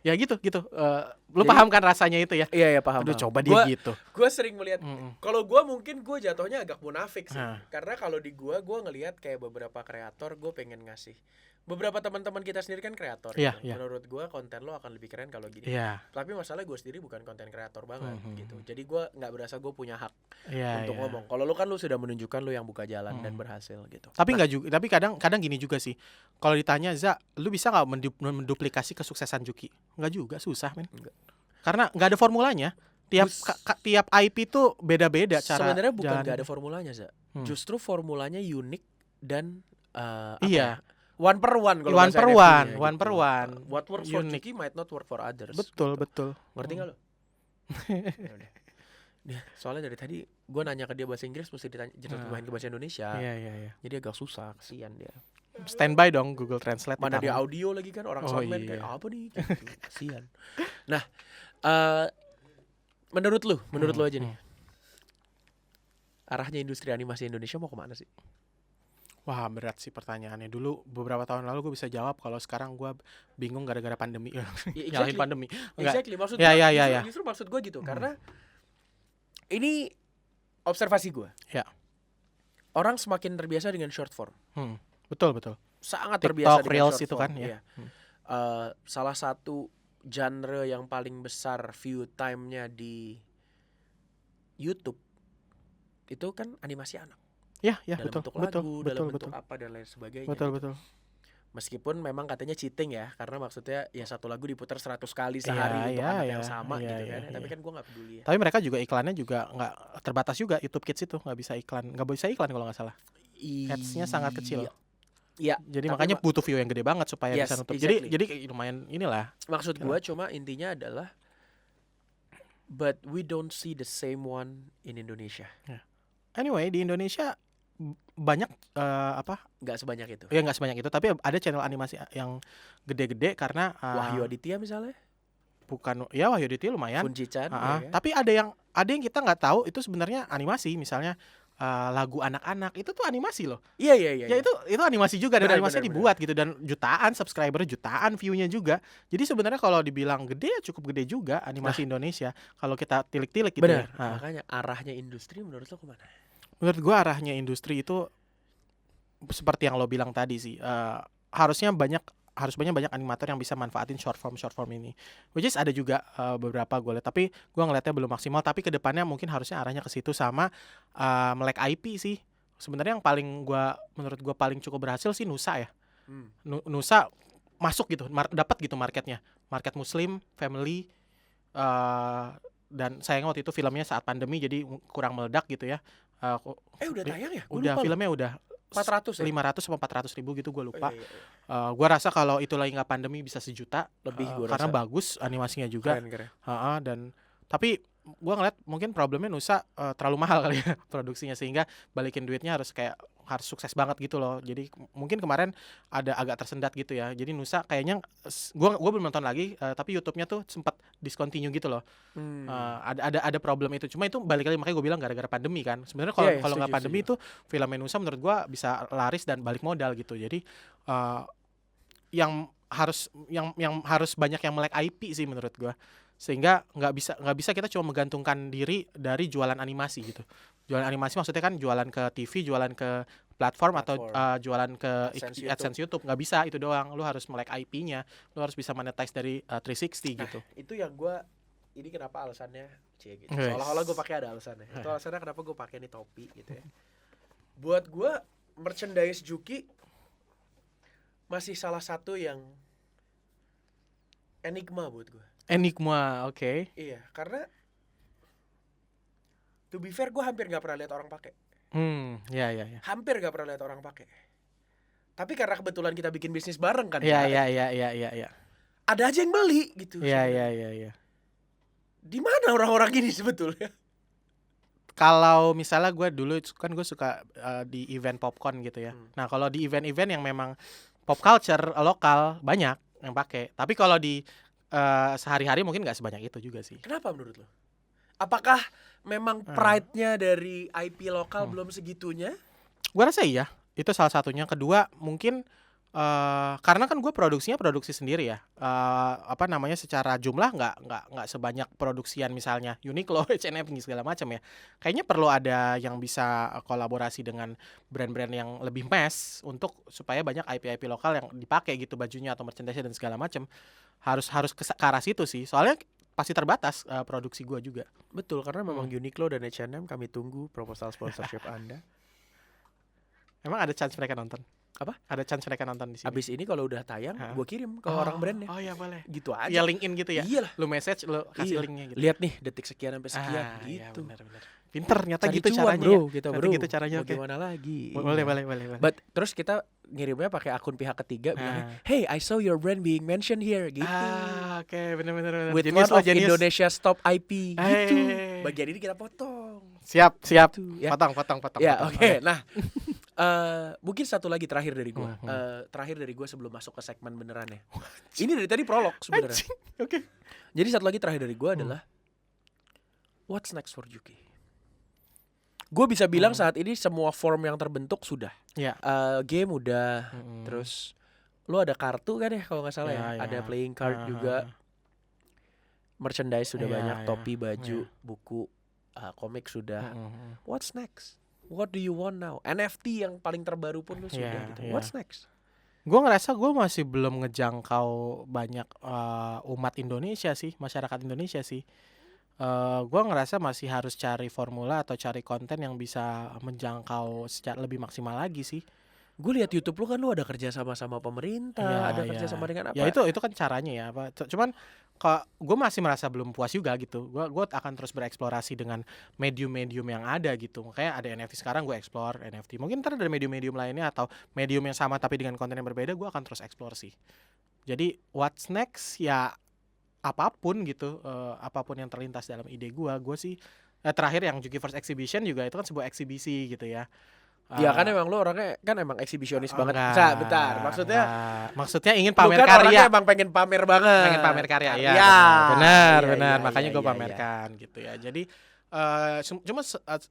Ya gitu. Lu Jadi- paham kan rasanya itu ya? Iya paham. Aduh coba dia gitu. Gue sering melihat. Mm-mm. Kalau gue mungkin gue jatuhnya agak munafik sih. Nah. Karena kalau di gue ngelihat kayak beberapa kreator gue pengen ngasih. Beberapa teman-teman kita sendiri kan kreator. Iya, gitu. iya. Menurut gue konten lo akan lebih keren kalau gini. Iya. Tapi masalah gue sendiri bukan konten kreator banget Mhm. gitu. Jadi gue nggak berasa gue punya hak Iya. untuk iya. ngomong. Kalau lo kan lo sudah menunjukkan lo yang buka jalan dan berhasil gitu. Tapi Nah, nggak juga. Tapi kadang gini juga sih. Kalau ditanya Za, lu bisa nggak menduplikasi kesuksesan Juki? Nggak juga, susah men. Nggak. Karena nggak ada formulanya. Tiap tiap IP tuh beda-beda cara. sebenarnya bukan jalan. nggak ada formulanya, Za. Hmm. Justru formulanya unik dan apa Iya. ya? One per one kalau One bahasa per NFT-nya one, gitu. one per one. What works for Unik. Juki might not work for others. Betul, gitu. betul. Ngerti nggak lo? Ya udah. Soalnya dari tadi gue nanya ke dia bahasa Inggris mesti diterjemahin ke bahasa Indonesia. Iya. Jadi agak susah, kasihan dia. Standby dong Google Translate. Mana dia ditanggung. audio lagi kan orang Oh, soundman iya. kayak apa nih? Gitu. Kasihan. Nah, menurut lu aja nih. Arahnya industri animasi Indonesia mau kemana sih? Wah berat sih pertanyaannya. Dulu beberapa tahun lalu gue bisa jawab. Kalau sekarang gue bingung gara-gara pandemi. Ya, Nyalahin pandemi. Enggak. Exactly, maksud Ya, gua, ya, justru, ya. justru maksud gue gitu, karena ini observasi gue. Ya. Orang semakin terbiasa dengan short form. Betul. sangat TikTok, terbiasa dengan Reels short itu form. kan, ya. Iya. Salah satu genre yang paling besar view time-nya di YouTube itu kan animasi anak. Ya, Dalam betul, bentuk betul, lagu, betul, dalam bentuk betul, apa dan lain sebagainya betul, gitu. betul. Meskipun memang katanya cheating ya, karena maksudnya ya satu lagu diputar 100 kali Iya, sehari untuk iya, anak iya, yang sama iya, gitu iya, kan. Tapi iya. kan gue nggak peduli ya. Tapi mereka juga iklannya juga nggak terbatas juga. YouTube Kids itu nggak bisa iklan kalau nggak salah. Ads-nya sangat kecil. Iya. Jadi tapi makanya butuh view yang gede banget supaya Yes, bisa nutup. exactly. Jadi lumayan inilah. Maksud gue cuma intinya adalah, but we don't see the same one in Indonesia. Anyway, di Indonesia banyak Nggak sebanyak itu. ya nggak sebanyak itu, tapi ada channel animasi yang gede-gede karena Wahyu Aditya misalnya, bukan ya Wahyu Aditya lumayan. Funji-chan, ya kan? Tapi ada yang kita nggak tahu itu sebenarnya animasi, misalnya lagu anak-anak itu tuh animasi loh. Iya. Ya itu animasi juga, dan Benar, animasinya benar, dibuat gitu, dan jutaan subscriber, jutaan view-nya juga. Jadi sebenarnya kalau dibilang gede ya cukup gede juga animasi Indonesia kalau kita tilik-tilik gitu. Benar. Ya. Makanya arahnya industri menurut lo kemana? Menurut gua arahnya industri itu seperti yang lo bilang tadi sih, harusnya banyak animator yang bisa manfaatin short form ini, which is ada juga beberapa gue lihat, tapi gue ngeliatnya belum maksimal. Tapi kedepannya mungkin harusnya arahnya ke situ, sama melek IP sih sebenarnya yang menurut gue paling cukup berhasil sih Nusa ya. Nusa masuk gitu, dapat gitu market muslim, family, dan sayangnya waktu itu filmnya saat pandemi jadi kurang meledak gitu ya. Udah tayang ya? Udah, filmnya udah 400 ya? 500 sama 400 ribu gitu, gue lupa. Iya. Gue rasa kalau itu lagi nggak pandemi bisa 1 juta Lebih gua karena rasa. bagus animasinya juga. Keren. Dan tapi gue ngeliat mungkin problemnya Nusa terlalu mahal kali ya produksinya, sehingga balikin duitnya harus sukses banget gitu loh. Jadi mungkin kemarin ada agak tersendat gitu ya. Jadi Nusa kayaknya gue belum nonton lagi, tapi YouTube-nya tuh sempat discontinue gitu loh. Ada problem itu. Cuma itu balik lagi, makanya gue bilang gara-gara pandemi kan. Sebenarnya kalau nggak pandemi itu film Nusa menurut gue bisa laris dan balik modal gitu. Jadi yang harus banyak yang melek IP sih menurut gue, sehingga nggak bisa kita cuma menggantungkan diri dari jualan animasi gitu. Jualan animasi maksudnya kan jualan ke TV, jualan ke platform. Atau jualan ke AdSense YouTube. Nggak bisa itu doang, lu harus melek IP-nya, lu harus bisa monetize dari 360 gitu. Itu yang ini kenapa alasannya gitu. Seolah-olah gue pakai ada alasannya. Itu alasannya kenapa gue pakai ini topi gitu ya. Buat gue merchandise Juki masih salah satu yang enigma buat gue. Enigma, oke. Iya, karena to be fair gue hampir nggak pernah lihat orang pakai. Ya. Hampir nggak pernah lihat orang pakai. Tapi karena kebetulan kita bikin bisnis bareng kan. Iya. Ada aja yang beli gitu. Iya. Di mana orang-orang ini sebetulnya? Kalau misalnya gue dulu kan gue suka di event popcorn gitu ya. Nah kalau di event-event yang memang pop culture lokal banyak yang pakai. Tapi kalau di sehari-hari mungkin nggak sebanyak itu juga sih. Kenapa menurut lo? Apakah memang pride-nya dari IP lokal belum segitunya? Gue rasa iya, itu salah satunya. Kedua mungkin karena kan gue produksi sendiri ya, secara jumlah nggak sebanyak produksian misalnya Uniqlo, H&M segala macam ya. Kayaknya perlu ada yang bisa kolaborasi dengan brand-brand yang lebih mass supaya banyak IP lokal yang dipakai gitu, bajunya atau merchandise dan segala macam. Harus ke arah situ sih, soalnya pasti terbatas produksi gue juga. Betul, karena memang Uniqlo dan H&M kami tunggu proposal sponsorship Anda. Emang ada chance mereka nonton? Apa? Ada chance mereka nonton di sini? Abis ini kalau udah tayang, gue kirim ke orang brandnya. Oh ya boleh. Gitu aja. Ya LinkedIn gitu ya? Iyalah. Lu message, lu kasih linknya gitu. Lihat nih detik sekian sampai sekian Iya, gitu. benar. Pinter nyata Cari gitu cuan, caranya. bro, kita bro. Gitu caranya. Mau gimana lagi? Boleh. But terus kita ngirimnya pakai akun pihak ketiga bilangnya, "Hey, I saw your brand being mentioned here." Gitu. Oke, benar. With Genius one of genius. Indonesia's top IP gitu. Hey. Bagian ini kita potong. Siap. Gitu, ya. Potong. Ya, oke. Nah, mungkin satu lagi terakhir dari gue. Terakhir dari gue sebelum masuk ke segmen benerannya. Ini dari tadi prolog sebenarnya. Oke. Jadi satu lagi terakhir dari gue adalah what's next for Juki? Gue bisa bilang saat ini semua form yang terbentuk sudah. Ya. Game udah, terus lu ada kartu kan ya kalau nggak salah ya. Ada playing card juga. Merchandise sudah banyak, topi, baju, buku, komik sudah. What's next? What do you want now? NFT yang paling terbaru pun lu sudah gitu. What's next? Gue ngerasa gue masih belum ngejangkau banyak umat Indonesia sih, masyarakat Indonesia sih. Gue ngerasa masih harus cari formula atau cari konten yang bisa menjangkau secara lebih maksimal lagi sih. Gue lihat YouTube lu kan lu ada kerja sama pemerintah, ada kerja sama dengan Ya apa? itu kan caranya ya. Cuman kok gue masih merasa belum puas juga gitu. Gue akan terus bereksplorasi dengan medium-medium yang ada gitu. Kayak ada NFT sekarang gue explore NFT. Mungkin ntar ada medium-medium lainnya atau medium yang sama tapi dengan konten yang berbeda, gue akan terus explore sih. Jadi what's next ya apapun gitu, apapun yang terlintas dalam ide gue sih terakhir yang Jukiverse Exhibition juga itu kan sebuah eksibisi gitu ya. Ya kan emang lu orangnya kan emang eksibisionis banget. Bentar, maksudnya maksudnya ingin lu pamer kan karya. orangnya emang pengen pamer banget. Pengen pamer karya, ya. Benar. Makanya gue pamerkan gitu ya. Jadi cuma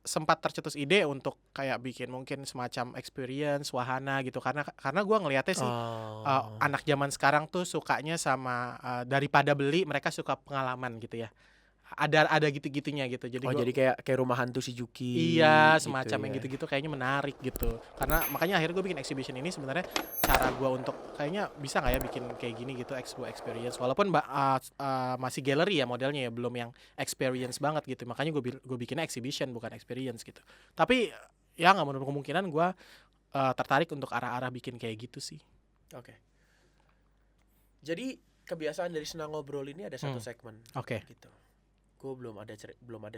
sempat tercetus ide untuk kayak bikin mungkin semacam experience wahana gitu karena gue ngelihatnya sih anak zaman sekarang tuh sukanya sama daripada beli mereka suka pengalaman gitu ya. Ada gitu-gitunya gitu. Jadi jadi kayak rumah hantu si Juki. iya, gitu semacam ya. yang gitu-gitu kayaknya menarik gitu. Karena makanya akhirnya gue bikin exhibition ini sebenarnya cara gue untuk kayaknya bisa nggak ya bikin kayak gini gitu expo experience. Walaupun masih gallery ya modelnya ya, belum yang experience banget gitu. Makanya gue bikinnya exhibition bukan experience gitu. Tapi ya nggak menutup kemungkinan gue tertarik untuk arah-arah bikin kayak gitu sih. Oke. Jadi kebiasaan dari Senang Ngobrol ini ada satu segmen. Oke. Gitu. Gue belum ada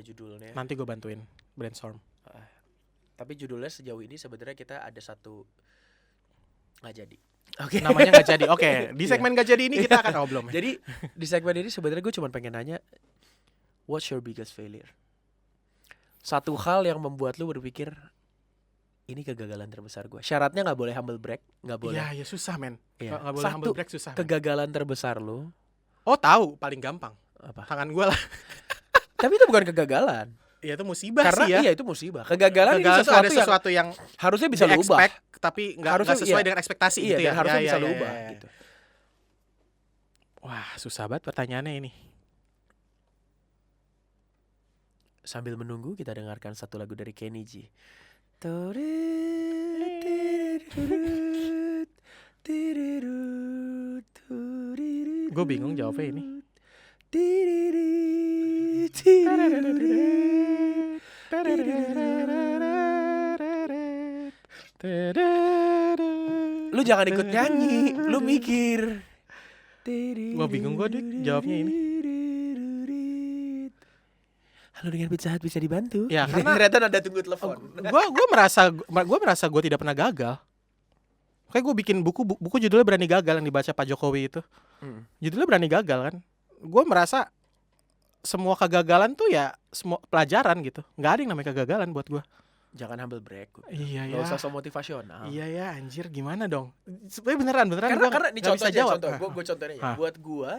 judulnya. Nanti gue bantuin brainstorm. Tapi judulnya sejauh ini sebenarnya kita ada satu nggak jadi. Oke. Namanya nggak jadi. Oke. Di segmen nggak jadi ini kita akan belum. Jadi di segmen ini sebenarnya gue cuma pengen nanya, what's your biggest failure? Satu hal yang membuat lu berpikir ini kegagalan terbesar gue. Syaratnya nggak boleh humble brag, nggak boleh. Iya, susah men. Iya. Nggak boleh humble brag, susah. Kegagalan terbesar lu. Oh tahu, paling gampang. Apa? Tangan gue lah. Tapi itu bukan kegagalan. Iya itu musibah Karena sih ya. iya itu musibah. Kegagalan ini ada sesuatu yang harusnya bisa lu ubah. Tapi nggak Harusnya sesuai dengan ekspektasi iya, gitu ya. Harusnya bisa lu Iya. ubah gitu. Wah susah banget pertanyaannya ini. Sambil menunggu kita dengarkan satu lagu dari Kenny G. Gue bingung jawabnya ini. Lu jangan ikut nyanyi, lu mikir. Gue bingung gue jawabnya ini. Halo dengan Pizza Hut bisa dibantu? Ya karena ternyata ada tunggu telepon. Gue merasa gue tidak pernah gagal. Kayak gue bikin buku judulnya Berani Gagal yang dibaca Pak Jokowi itu. Judulnya Berani Gagal kan. Gue merasa semua kegagalan tuh ya semua pelajaran gitu. Nggak ada yang namanya kegagalan buat gue. Jangan humble brag. Iya ya. Gak usah so motivasional. Iya ya anjir gimana dong. Sebenarnya beneran karena ini gak bisa jawab. Gue contohnya ya. Buat gue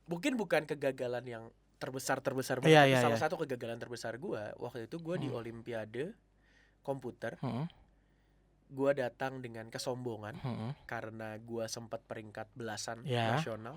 mungkin bukan kegagalan yang terbesar banget. Iya. Salah satu kegagalan terbesar gue waktu itu gue di Olimpiade komputer. Gue datang dengan kesombongan karena gue sempat peringkat belasan nasional.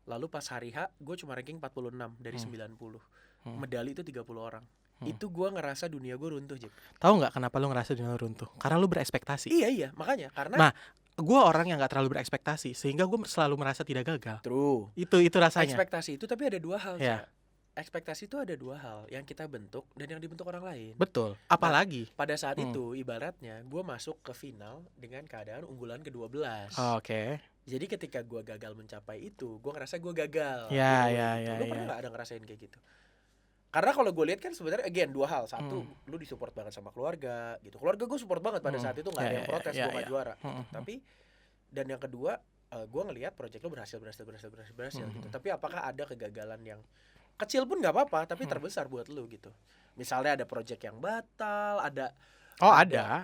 Lalu pas hari H gue cuma ranking 46 dari 90. Medali itu 30 orang. Itu gue ngerasa dunia gue runtuh, Jep. Tahu nggak kenapa lu ngerasa dunia lu runtuh? Karena lu berekspektasi. Iya makanya karena. Nah, gue orang yang nggak terlalu berekspektasi sehingga gue selalu merasa tidak gagal. True. Itu rasanya. Ekspektasi itu tapi ada dua hal. Ya. Ekspektasi itu ada dua hal, yang kita bentuk dan yang dibentuk orang lain. Betul. Apalagi pada saat itu ibaratnya gue masuk ke final dengan keadaan unggulan ke-12. Oke. Jadi ketika gue gagal mencapai itu, gue ngerasa gue gagal. Ya. Lu pernah nggak ada ngerasain kayak gitu? Karena kalau gue lihat kan sebenarnya again dua hal. Satu, lu disupport banget sama keluarga gitu. Keluarga gue support banget pada saat itu, nggak ada yang protes gue nggak juara. Gitu. Tapi dan yang kedua, gue ngelihat project lu berhasil gitu. Tapi apakah ada kegagalan yang kecil pun nggak apa-apa, tapi terbesar buat lu gitu. Misalnya ada project yang batal, ada.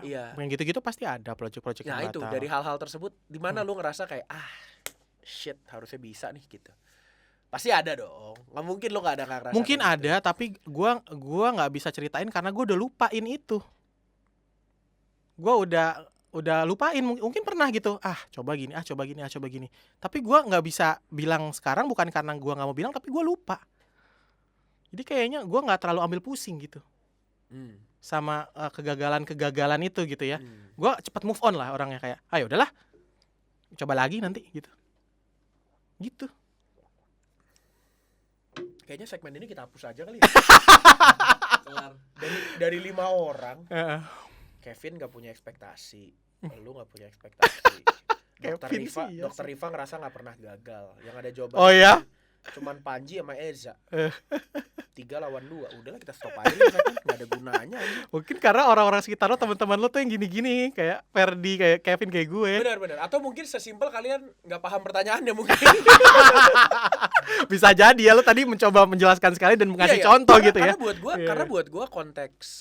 Iya. Yang gitu-gitu pasti ada project-project yang batal. Nah itu dari hal-hal tersebut, di mana lu ngerasa kayak shit harusnya bisa nih gitu. Pasti ada dong. Nggak mungkin lu nggak ada ngerasa. Mungkin ada, tapi gua nggak bisa ceritain karena gua udah lupain itu. Gua udah lupain. Mungkin pernah gitu. Coba gini. Tapi gua nggak bisa bilang sekarang bukan karena gua nggak mau bilang, tapi gua lupa. Jadi kayaknya gua nggak terlalu ambil pusing gitu. Sama kegagalan itu gitu ya. Gua cepat move on lah orangnya kayak. Ayo udahlah. coba lagi nanti gitu. Kayaknya segmen ini kita hapus aja kali ya. Kelar. Dari 5 orang, Kevin gak punya ekspektasi, lu gak punya ekspektasi. Dokter Riva ngerasa gak pernah gagal. Yang ada jawaban. Oh ya? Cuman Panji sama Eza. 3 lawan 2. Udahlah kita stop aja nih, gak ada gunanya aja. Mungkin karena orang-orang sekitar lo, teman-teman lo tuh yang gini-gini, kayak Ferdi, kayak Kevin, kayak gue. Benar. Atau mungkin sesimpel kalian gak paham pertanyaannya mungkin. Bisa jadi ya, lo tadi mencoba menjelaskan sekali dan mengasih contoh gitu ya. Karena buat gue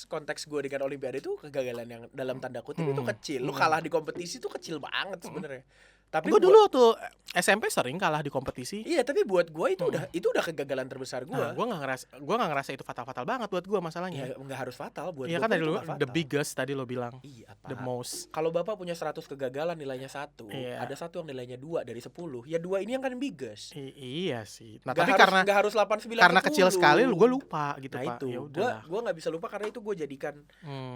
konteks gue dengan Olimpiade itu kegagalan yang dalam tanda kutip itu kecil. Lu kalah di kompetisi itu kecil banget sebenarnya. Tapi gue dulu tuh SMP sering kalah di kompetisi. Iya, tapi buat gue itu udah kegagalan terbesar gue. Nah, gue nggak ngerasa itu fatal banget buat gue masalahnya. Ya nggak harus fatal buat. Iya kan tadi lu the biggest tadi lo bilang. Iya, the most. Kalau bapak punya 100 kegagalan nilainya 1, ada 1 yang nilainya 2 dari 10. Ya 2 ini yang kan biggest. Iya sih. Nah, gak tapi nggak harus 89. Karena kecil sekali gue lupa gitu, nah, Pak. Itu. Gue nggak bisa lupa karena itu gue jadikan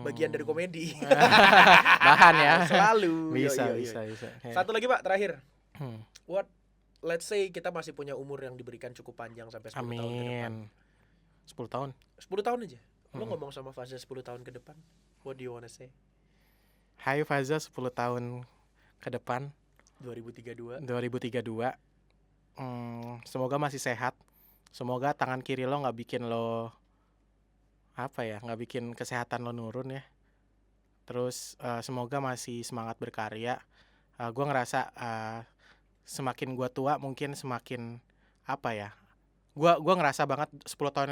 bagian dari komedi. Bahan ya. Selalu. Bisa. Satu lagi Pak, terakhir. Let's say kita masih punya umur yang diberikan cukup panjang sampai 10 tahun ke depan. 10 tahun? 10 tahun aja. Lo ngomong sama Faza 10 tahun ke depan. What do you wanna say? Hai Faza, 10 tahun ke depan 2032. Semoga masih sehat. Semoga tangan kiri lo gak bikin lo gak bikin kesehatan lo nurun ya. Terus semoga masih semangat berkarya. Gue ngerasa semakin gue tua mungkin semakin gue ngerasa banget 10 tahun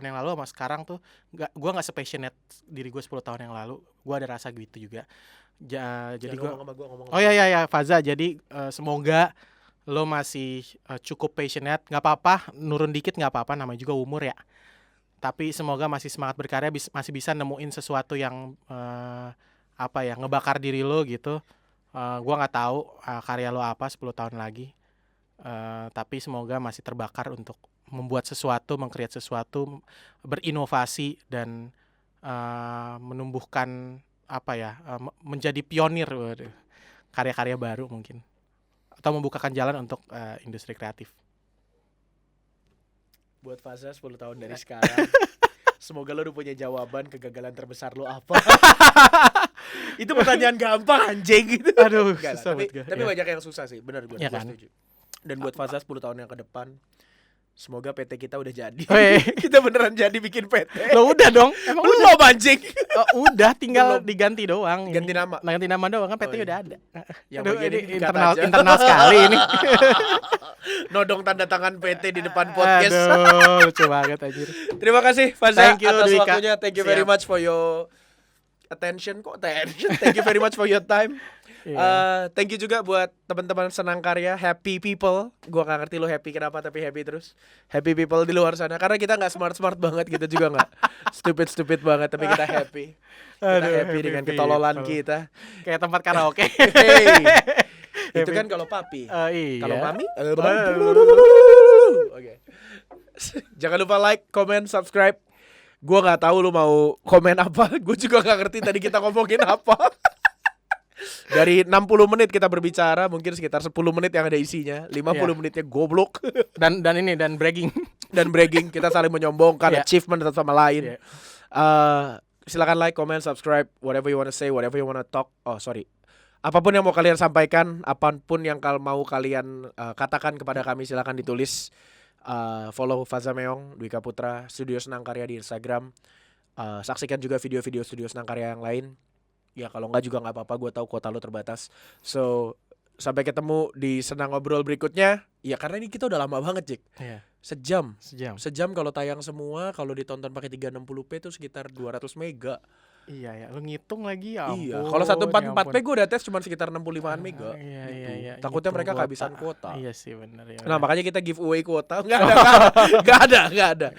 yang lalu sama sekarang tuh gue nggak sepassionate diri gue 10 tahun yang lalu. Gue ada rasa gitu juga. Jadi gue oh ya Faza, jadi semoga lo masih cukup passionate. Nggak apa-apa nurun dikit, nggak apa-apa, namanya juga umur ya. Tapi semoga masih semangat berkarya, masih bisa nemuin sesuatu yang ngebakar diri lo gitu. Gue nggak tahu karya lo apa 10 tahun lagi, tapi semoga masih terbakar untuk membuat sesuatu, meng-create sesuatu, berinovasi dan menumbuhkan menjadi pionir karya-karya baru mungkin, atau membukakan jalan untuk industri kreatif. Buat Faza 10 tahun dari sekarang, semoga lo udah punya jawaban kegagalan terbesar lo apa. Itu pertanyaan gampang anjing gitu. Aduh, tapi banyak yang susah sih, benar gue kan? setuju. Dan buat Faza 10 tahun yang ke depan, semoga PT kita udah jadi. Kita beneran jadi bikin PT. Lo udah dong. Emang belum anjing. Udah tinggal diganti doang. Ganti nama. Ganti nama doang kan PT udah ada. Yang ini internal sekali ini. Nodong tanda tangan PT di depan podcast. Aduh, lucu banget anjir. Terima kasih Faza atas Dwika. waktunya. Thank you very much for your attention. Thank you very much for your time. Thank you juga buat teman-teman senang karya, happy people. Gua gak ngerti lo happy kenapa, tapi happy terus. Happy people di luar sana. Karena kita gak smart banget, kita juga gak stupid banget, tapi kita happy. Kita happy dengan ketololan kita. Kayak tempat karaoke. Itu kan kalau papi. Iya. Kalau mami Oke. Jangan lupa like, comment, subscribe. Gue gak tahu lu mau komen apa. Gue juga gak ngerti tadi kita ngomongin apa. Dari 60 menit kita berbicara, mungkin sekitar 10 menit yang ada isinya, 50 menitnya goblok. Dan bragging. Dan bragging, kita saling menyombongkan achievement satu sama lain. Silakan like, comment, subscribe, whatever you wanna say, whatever you wanna talk. Apapun yang mau kalian sampaikan, apapun yang mau kalian katakan kepada kami, silakan ditulis. Follow Faza Meong, Dwika Putra, Studio Senang Karya di Instagram. Saksikan juga video-video Studio Senang Karya yang lain. Ya kalau enggak juga enggak apa-apa, gue tahu kuota lo terbatas. So sampai ketemu di Senang Ngobrol berikutnya. Ya karena ini kita udah lama banget, Jik. Sejam kalau tayang semua, kalau ditonton pakai 360p itu sekitar 200 mega. Iya ya, lu ngitung lagi ya ampun. Iya, kalau 144p gue udah tes cuma sekitar 65an mega. Iya. Takutnya mereka kehabisan kuota. Iya sih benar ya. Nah, makanya kita giveaway kuota. Enggak ada.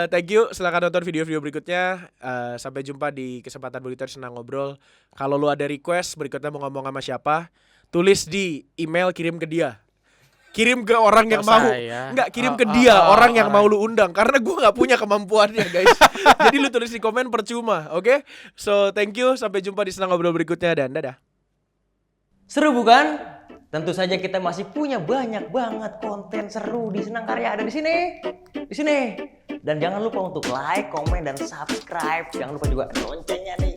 Thank you, silakan nonton video-video berikutnya. Sampai jumpa di kesempatan berikutnya Senang Ngobrol. Kalau lu ada request berikutnya mau ngomong sama siapa, tulis di email, kirim ke dia. Kirim ke orang yang mau. Enggak, kirim ke dia, orang yang mau lu undang. Karena gue gak punya kemampuannya, guys. Jadi lu tulis di komen percuma, oke? So, thank you. Sampai jumpa di Senang Ngobrol berikutnya dan dadah. Seru bukan? Tentu saja kita masih punya banyak banget konten seru di Senang Karya ada di sini. Di sini. Dan jangan lupa untuk like, komen, dan subscribe. Jangan lupa juga loncengnya nih.